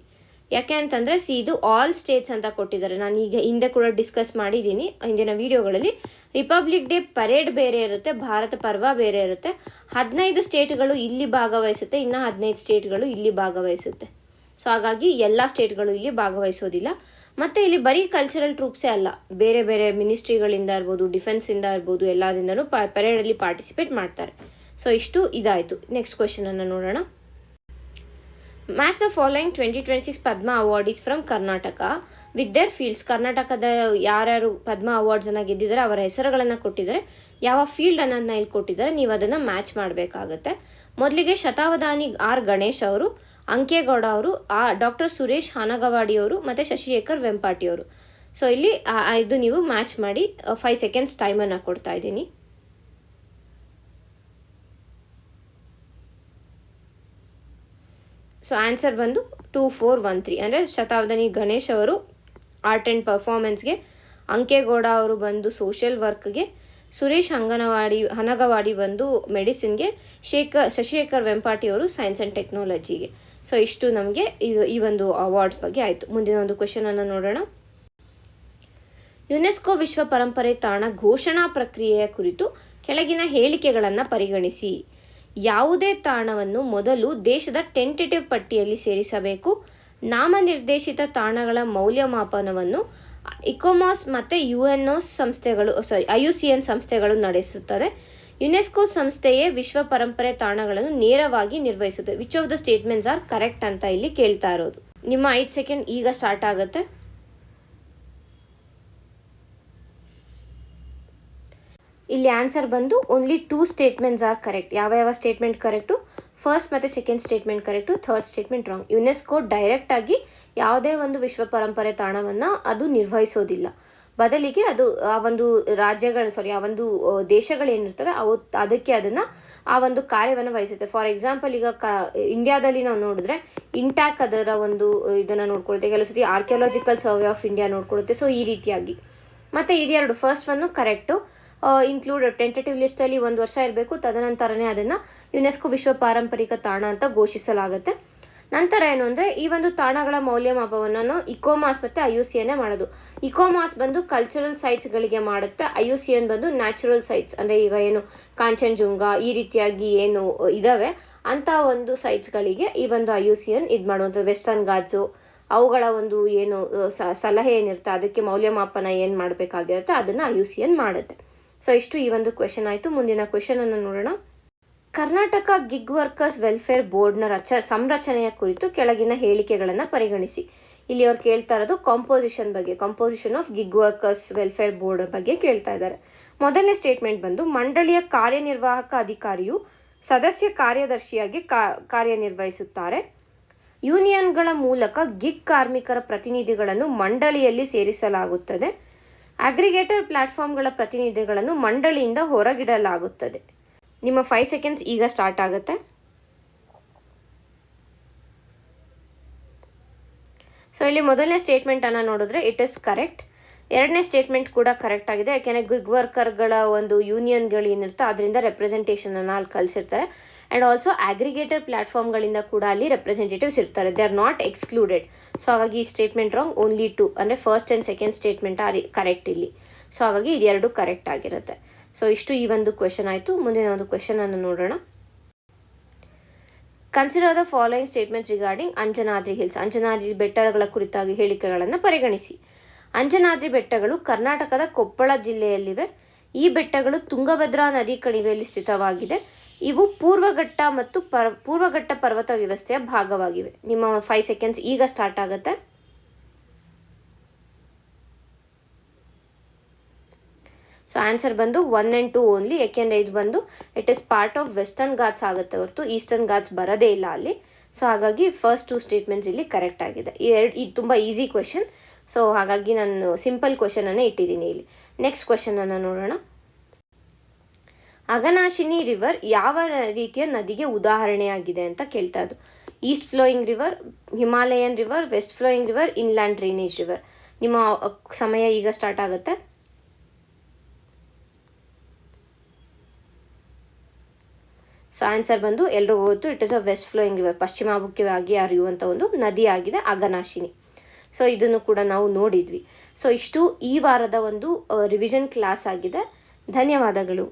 ಯಾಕೆ ಅಂತಂದರೆ ಇದು ಆಲ್ ಸ್ಟೇಟ್ಸ್ ಅಂತ ಕೊಟ್ಟಿದ್ದಾರೆ. ನಾನು ಈಗ ಹಿಂದೆ ಕೂಡ ಡಿಸ್ಕಸ್ ಮಾಡಿದ್ದೀನಿ ಹಿಂದಿನ ವಿಡಿಯೋಗಳಲ್ಲಿ. ರಿಪಬ್ಲಿಕ್ ಡೇ ಪರೇಡ್ ಬೇರೆ ಇರುತ್ತೆ, ಭಾರತ ಪರ್ವ ಬೇರೆ ಇರುತ್ತೆ. 15 ಸ್ಟೇಟ್ಗಳು ಇಲ್ಲಿ ಭಾಗವಹಿಸುತ್ತೆ, ಇನ್ನು 15 ಸ್ಟೇಟ್ಗಳು ಇಲ್ಲಿ ಭಾಗವಹಿಸುತ್ತೆ. ಸೊ ಹಾಗಾಗಿ ಎಲ್ಲ ಸ್ಟೇಟ್ಗಳು ಇಲ್ಲಿ ಭಾಗವಹಿಸೋದಿಲ್ಲ. ಮತ್ತು ಇಲ್ಲಿ ಬರೀ ಕಲ್ಚರಲ್ ಟ್ರೂಪ್ಸೇ ಅಲ್ಲ, ಬೇರೆ ಬೇರೆ ಮಿನಿಸ್ಟ್ರಿಗಳಿಂದ ಇರ್ಬೋದು, ಡಿಫೆನ್ಸಿಂದ ಇರ್ಬೋದು, ಎಲ್ಲದಿಂದಲೂ ಪರೇಡಲ್ಲಿ ಪಾರ್ಟಿಸಿಪೇಟ್ ಮಾಡ್ತಾರೆ. ಸೊ ಇಷ್ಟು ಇದಾಯಿತು. ನೆಕ್ಸ್ಟ್ ಕ್ವೆಶನನ್ನು ನೋಡೋಣ. Match the following 2026 Padma awardees from Karnataka with their fields. ಕರ್ನಾಟಕದ ಯಾರ್ಯಾರು ಪದ್ಮ ಅವಾರ್ಡ್ಸನ್ನು ಗೆದ್ದಿದ್ದಾರೆ ಅವರ ಹೆಸರುಗಳನ್ನು ಕೊಟ್ಟಿದ್ದಾರೆ, ಯಾವ ಫೀಲ್ಡ್ ಅನ್ನೋದನ್ನ ಇಲ್ಲಿ ಕೊಟ್ಟಿದ್ದಾರೆ, ನೀವು ಅದನ್ನು ಮ್ಯಾಚ್ ಮಾಡಬೇಕಾಗತ್ತೆ. ಮೊದಲಿಗೆ ಶತಾವಧಾನಿ ಆರ್ ಗಣೇಶ್ ಅವರು, ಅಂಕೇಗೌಡ ಅವರು, ಡಾಕ್ಟರ್ ಸುರೇಶ್ ಹನಗವಾಡಿ ಅವರು ಮತ್ತು ಶಶಿಶೇಖರ್ ವೆಂಪಾಟಿ ಅವರು. ಸೊ ಇಲ್ಲಿ ಇದು ನೀವು ಮ್ಯಾಚ್ ಮಾಡಿ. 5 ಸೆಕೆಂಡ್ಸ್ ಟೈಮನ್ನು ಕೊಡ್ತಾ ಇದ್ದೀನಿ. ಸೊ ಆನ್ಸರ್ ಬಂದು 2413. ಅಂದರೆ ಶತಾವಧಾನಿ ಗಣೇಶ್ ಅವರು ಆರ್ಟ್ ಆ್ಯಂಡ್ ಪರ್ಫಾರ್ಮೆನ್ಸ್ಗೆ, ಅಂಕೇಗೌಡ ಅವರು ಬಂದು ಸೋಷಿಯಲ್ ವರ್ಕ್ಗೆ, ಸುರೇಶ್ ಹನಗವಾಡಿ ಬಂದು ಮೆಡಿಸಿನ್ಗೆ, ಶಶಿಶೇಖರ್ ವೆಂಪಾಟಿ ಅವರು ಸೈನ್ಸ್ ಆ್ಯಂಡ್ ಟೆಕ್ನಾಲಜಿಗೆ. ಸೊ ಇಷ್ಟು ನಮಗೆ ಈ ಒಂದು ಅವಾರ್ಡ್ಸ್ ಬಗ್ಗೆ ಆಯಿತು. ಮುಂದಿನ ಒಂದು ಕ್ವೆಶನನ್ನು ನೋಡೋಣ. ಯುನೆಸ್ಕೋ ವಿಶ್ವ ಪರಂಪರೆ ತಾಣ ಘೋಷಣಾ ಪ್ರಕ್ರಿಯೆಯ ಕುರಿತು ಕೆಳಗಿನ ಹೇಳಿಕೆಗಳನ್ನು ಪರಿಗಣಿಸಿ. ಯಾವುದೇ ತಾಣವನ್ನು ಮೊದಲು ದೇಶದ ಟೆಂಟೇಟಿವ್ ಪಟ್ಟಿಯಲ್ಲಿ ಸೇರಿಸಬೇಕು. ನಾಮನಿರ್ದೇಶಿತ ತಾಣಗಳ ಮೌಲ್ಯಮಾಪನವನ್ನು ಇಕೊಮಾಸ್ ಮತ್ತು IUCN ಸಂಸ್ಥೆಗಳು ನಡೆಸುತ್ತದೆ. ಯುನೆಸ್ಕೋ ಸಂಸ್ಥೆಯೇ ವಿಶ್ವ ಪರಂಪರೆ ತಾಣಗಳನ್ನು ನೇರವಾಗಿ ನಿರ್ವಹಿಸುತ್ತದೆ. Which of the statements are correct ಅಂತ ಇಲ್ಲಿ ಕೇಳ್ತಾ ಇರೋದು. ನಿಮ್ಮ 5 ಸೆಕೆಂಡ್ ಈಗ ಸ್ಟಾರ್ಟ್ ಆಗುತ್ತೆ. ಇಲ್ಲಿ ಆನ್ಸರ್ ಬಂದು ಓನ್ಲಿ 2 ಸ್ಟೇಟ್ಮೆಂಟ್ಸ್ ಆರ್ ಕರೆಕ್ಟ್. ಯಾವ ಸ್ಟೇಟ್ಮೆಂಟ್ ಕರೆಕ್ಟು? ಫಸ್ಟ್ ಮತ್ತು second statement correct, third statement wrong. UNESCO ಡೈರೆಕ್ಟಾಗಿ ಯಾವುದೇ ಒಂದು ವಿಶ್ವ ಪರಂಪರೆ ತಾಣವನ್ನು ಅದು ನಿರ್ವಹಿಸೋದಿಲ್ಲ. ಬದಲಿಗೆ ಅದು ಆ ಒಂದು ಆ ಒಂದು ದೇಶಗಳೇನಿರ್ತವೆ ಅದಕ್ಕೆ ಅದನ್ನು ಆ ಒಂದು ಕಾರ್ಯವನ್ನು ವಹಿಸುತ್ತೆ. ಫಾರ್ ಎಕ್ಸಾಂಪಲ್, ಈಗ ಇಂಡಿಯಾದಲ್ಲಿ ನಾವು ನೋಡಿದ್ರೆ ಇಂಟ್ಯಾಕ್ ಅದರ ಒಂದು ಇದನ್ನು ನೋಡ್ಕೊಳುತ್ತೆ, ಕೆಲವು ಸತಿ ಆರ್ಕಿಯಾಲಜಿಕಲ್ ಸರ್ವೆ ಆಫ್ ಇಂಡಿಯಾ ನೋಡ್ಕೊಳುತ್ತೆ. ಸೊ ಈ ರೀತಿಯಾಗಿ ಮತ್ತು ಇದೆರಡು ಫಸ್ಟ್ ಒನ್ನು ಕರೆಕ್ಟು. ಇನ್ಕ್ಲೂಡ್ ಟೆಂಟೇಟಿವ್ ಲಿಸ್ಟಲ್ಲಿ 1 ವರ್ಷ ಇರಬೇಕು, ತದನಂತರನೇ ಅದನ್ನು ಯುನೆಸ್ಕೋ ವಿಶ್ವ ಪಾರಂಪರಿಕ ತಾಣ ಅಂತ ಘೋಷಿಸಲಾಗುತ್ತೆ. ನಂತರ ಏನು ಅಂದರೆ, ಈ ಒಂದು ತಾಣಗಳ ಮೌಲ್ಯಮಾಪನವನ್ನು ಇಕೋಮಾಸ್ ಮತ್ತು IUCN ಮಾಡೋದು. ಇಕೋಮಾಸ್ ಬಂದು ಕಲ್ಚರಲ್ ಸೈಟ್ಸ್ಗಳಿಗೆ ಮಾಡುತ್ತೆ, IUCN ಬಂದು ನ್ಯಾಚುರಲ್ ಸೈಟ್ಸ್, ಅಂದರೆ ಈಗ ಏನು ಕಾಂಚನಜುಂಗ ಈ ರೀತಿಯಾಗಿ ಏನು ಇದ್ದಾವೆ ಅಂಥ ಒಂದು ಸೈಟ್ಸ್ಗಳಿಗೆ ಈ ಒಂದು IUCN ಇದು ಮಾಡುವಂಥದ್ದು. ವೆಸ್ಟರ್ನ್ ಘಾಟ್ಸು ಅವುಗಳ ಒಂದು ಏನು ಸಲಹೆ ಏನಿರುತ್ತೆ, ಅದಕ್ಕೆ ಮೌಲ್ಯಮಾಪನ ಏನು ಮಾಡಬೇಕಾಗಿರುತ್ತೆ ಅದನ್ನು IUCN ಮಾಡುತ್ತೆ. ಸೊ ಇಷ್ಟು ಈ ಒಂದು ಕ್ವೆಶನ್ ಆಯಿತು. ಮುಂದಿನ ಕ್ವೆಶನನ್ನು ನೋಡೋಣ. ಕರ್ನಾಟಕ ಗಿಗ್ ವರ್ಕರ್ಸ್ ವೆಲ್ಫೇರ್ ಬೋರ್ಡ್ನ ಸಂರಚನೆಯ ಕುರಿತು ಕೆಳಗಿನ ಹೇಳಿಕೆಗಳನ್ನು ಪರಿಗಣಿಸಿ. ಇಲ್ಲಿ ಅವ್ರು ಕೇಳ್ತಾ ಇರೋದು ಕಾಂಪೋಸಿಷನ್ ಬಗ್ಗೆ, composition of gig workers welfare board ಬಗ್ಗೆ ಕೇಳ್ತಾ ಇದ್ದಾರೆ. ಮೊದಲನೇ ಸ್ಟೇಟ್ಮೆಂಟ್ ಬಂದು, ಮಂಡಳಿಯ ಕಾರ್ಯನಿರ್ವಾಹಕ ಅಧಿಕಾರಿಯು ಸದಸ್ಯ ಕಾರ್ಯದರ್ಶಿಯಾಗಿ ಕಾರ್ಯನಿರ್ವಹಿಸುತ್ತಾರೆ. ಯೂನಿಯನ್ಗಳ ಮೂಲಕ ಗಿಗ್ ಕಾರ್ಮಿಕರ ಪ್ರತಿನಿಧಿಗಳನ್ನು ಮಂಡಳಿಯಲ್ಲಿ ಸೇರಿಸಲಾಗುತ್ತದೆ. ಅಗ್ರಿಗೇಟರ್ ಪ್ಲಾಟ್ಫಾರ್ಮ್ಗಳ ಪ್ರತಿನಿಧಿಗಳನ್ನು ಮಂಡಳಿಯಿಂದ ಹೊರಗಿಡಲಾಗುತ್ತದೆ. ನಿಮ್ಮ 5 ಸೆಕೆಂಡ್ಸ್ ಈಗ ಸ್ಟಾರ್ಟ್ ಆಗುತ್ತೆ. ಸೊ ಇಲ್ಲಿ ಮೊದಲನೇ ಸ್ಟೇಟ್ಮೆಂಟನ್ನು ನೋಡಿದ್ರೆ ಇಟ್ ಇಸ್ ಕರೆಕ್ಟ್. ಎರಡನೇ ಸ್ಟೇಟ್ಮೆಂಟ್ ಕೂಡ ಕರೆಕ್ಟ್ ಆಗಿದೆ, ಯಾಕೆಂದರೆ ಗಿಗ್ ವರ್ಕರ್ಗಳ ಒಂದು ಯೂನಿಯನ್ಗಳು ಏನಿರುತ್ತೆ ಅದರಿಂದ ರೆಪ್ರೆಸೆಂಟೇಷನನ್ನು ಅಲ್ಲಿ ಕಳಿಸಿರ್ತಾರೆ. ಆ್ಯಂಡ್ ಆಲ್ಸೋ ಅಗ್ರಿಗೇಟರ್ ಪ್ಲಾಟ್ಫಾರ್ಮ್ಗಳಿಂದ ಕೂಡ ಅಲ್ಲಿ ರೆಪ್ರೆಸೆಂಟೇಟಿವ್ಸ್ ಇರ್ತಾರೆ. They are not excluded. So ಹಾಗಾಗಿ ಈ ಸ್ಟೇಟ್ಮೆಂಟ್ ರಾಂಗ್. ಓನ್ಲಿ 2 ಅಂದರೆ first and second statement correct ಇಲ್ಲಿ. ಸೊ ಹಾಗಾಗಿ ಇದೆರಡು ಕರೆಕ್ಟ್ ಆಗಿರುತ್ತೆ. ಸೊ ಇಷ್ಟು ಈ ಒಂದು ಕ್ವೆಶನ್ ಆಯಿತು. ಮುಂದಿನ ಒಂದು ಕ್ವೆಶನನ್ನು ನೋಡೋಣ. Consider the following statements regarding Anjanadri hills. Anjanadri ಬೆಟ್ಟಗಳ ಕುರಿತಾಗಿ ಹೇಳಿಕೆಗಳನ್ನು ಪರಿಗಣಿಸಿ. ಅಂಜನಾದ್ರಿ ಬೆಟ್ಟಗಳು ಕರ್ನಾಟಕದ ಕೊಪ್ಪಳ ಜಿಲ್ಲೆಯಲ್ಲಿವೆ. ಈ ಬೆಟ್ಟಗಳು ತುಂಗಭದ್ರಾ ನದಿ ಕಣಿವೆಯಲ್ಲಿ ಸ್ಥಿತವಾಗಿದೆ. ಇವು ಪೂರ್ವಘಟ್ಟ ಮತ್ತು ಪೂರ್ವಘಟ್ಟ ಪರ್ವತ ವ್ಯವಸ್ಥೆಯ ಭಾಗವಾಗಿವೆ. ನಿಮ್ಮ 5 ಸೆಕೆಂಡ್ಸ್ ಈಗ ಸ್ಟಾರ್ಟ್ ಆಗುತ್ತೆ. ಸೊ ಆನ್ಸರ್ ಬಂದು 1 and 2 ಓನ್ಲಿ, ಯಾಕೆಂದರೆ ಇದು ಬಂದು it is part of western Ghats ಆಗುತ್ತೆ ಹೊರತು ಈಸ್ಟರ್ನ್ ಘಾಟ್ಸ್ ಬರೋದೇ ಇಲ್ಲ ಅಲ್ಲಿ. ಸೊ ಹಾಗಾಗಿ ಫಸ್ಟ್ 2 ಸ್ಟೇಟ್ಮೆಂಟ್ಸ್ ಇಲ್ಲಿ ಕರೆಕ್ಟ್ ಆಗಿದೆ. ಇದು ತುಂಬ ಈಸಿ ಕ್ವೆಶನ್. ಸೊ ಹಾಗಾಗಿ ನಾನು ಸಿಂಪಲ್ ಕ್ವೆಶನನ್ನೇ ಇಟ್ಟಿದ್ದೀನಿ ಇಲ್ಲಿ. ನೆಕ್ಸ್ಟ್ ಕ್ವೆಶನನ್ನು ನೋಡೋಣ. ಅಘನಾಶಿನಿ ರಿವರ್ ಯಾವ ರೀತಿಯ ನದಿಗೆ ಉದಾಹರಣೆಯಾಗಿದೆ ಅಂತ ಕೇಳ್ತಾ ಇದ್ದು. East flowing river, Himalayan river, west flowing river, inland drainage river. ನಿಮ್ಮ ಸಮಯ ಈಗ ಸ್ಟಾರ್ಟ್ ಆಗುತ್ತೆ. ಸೊ ಆನ್ಸರ್ ಬಂದು ಎಲ್ರಿಗೂ ಗೊತ್ತು, it is a west flowing river, ಪಶ್ಚಿಮಾಭಿಮುಖವಾಗಿ ಹರಿಯುವಂಥ ಒಂದು ನದಿ ಆಗಿದೆ ಅಘನಾಶಿನಿ. ಸೊ ಇದನ್ನು ಕೂಡ ನಾವು ನೋಡಿದ್ವಿ. ಸೊ ಇಷ್ಟು ಈ ವಾರದ ಒಂದು ರಿವಿಷನ್ ಕ್ಲಾಸ್ ಆಗಿದೆ. ಧನ್ಯವಾದಗಳು.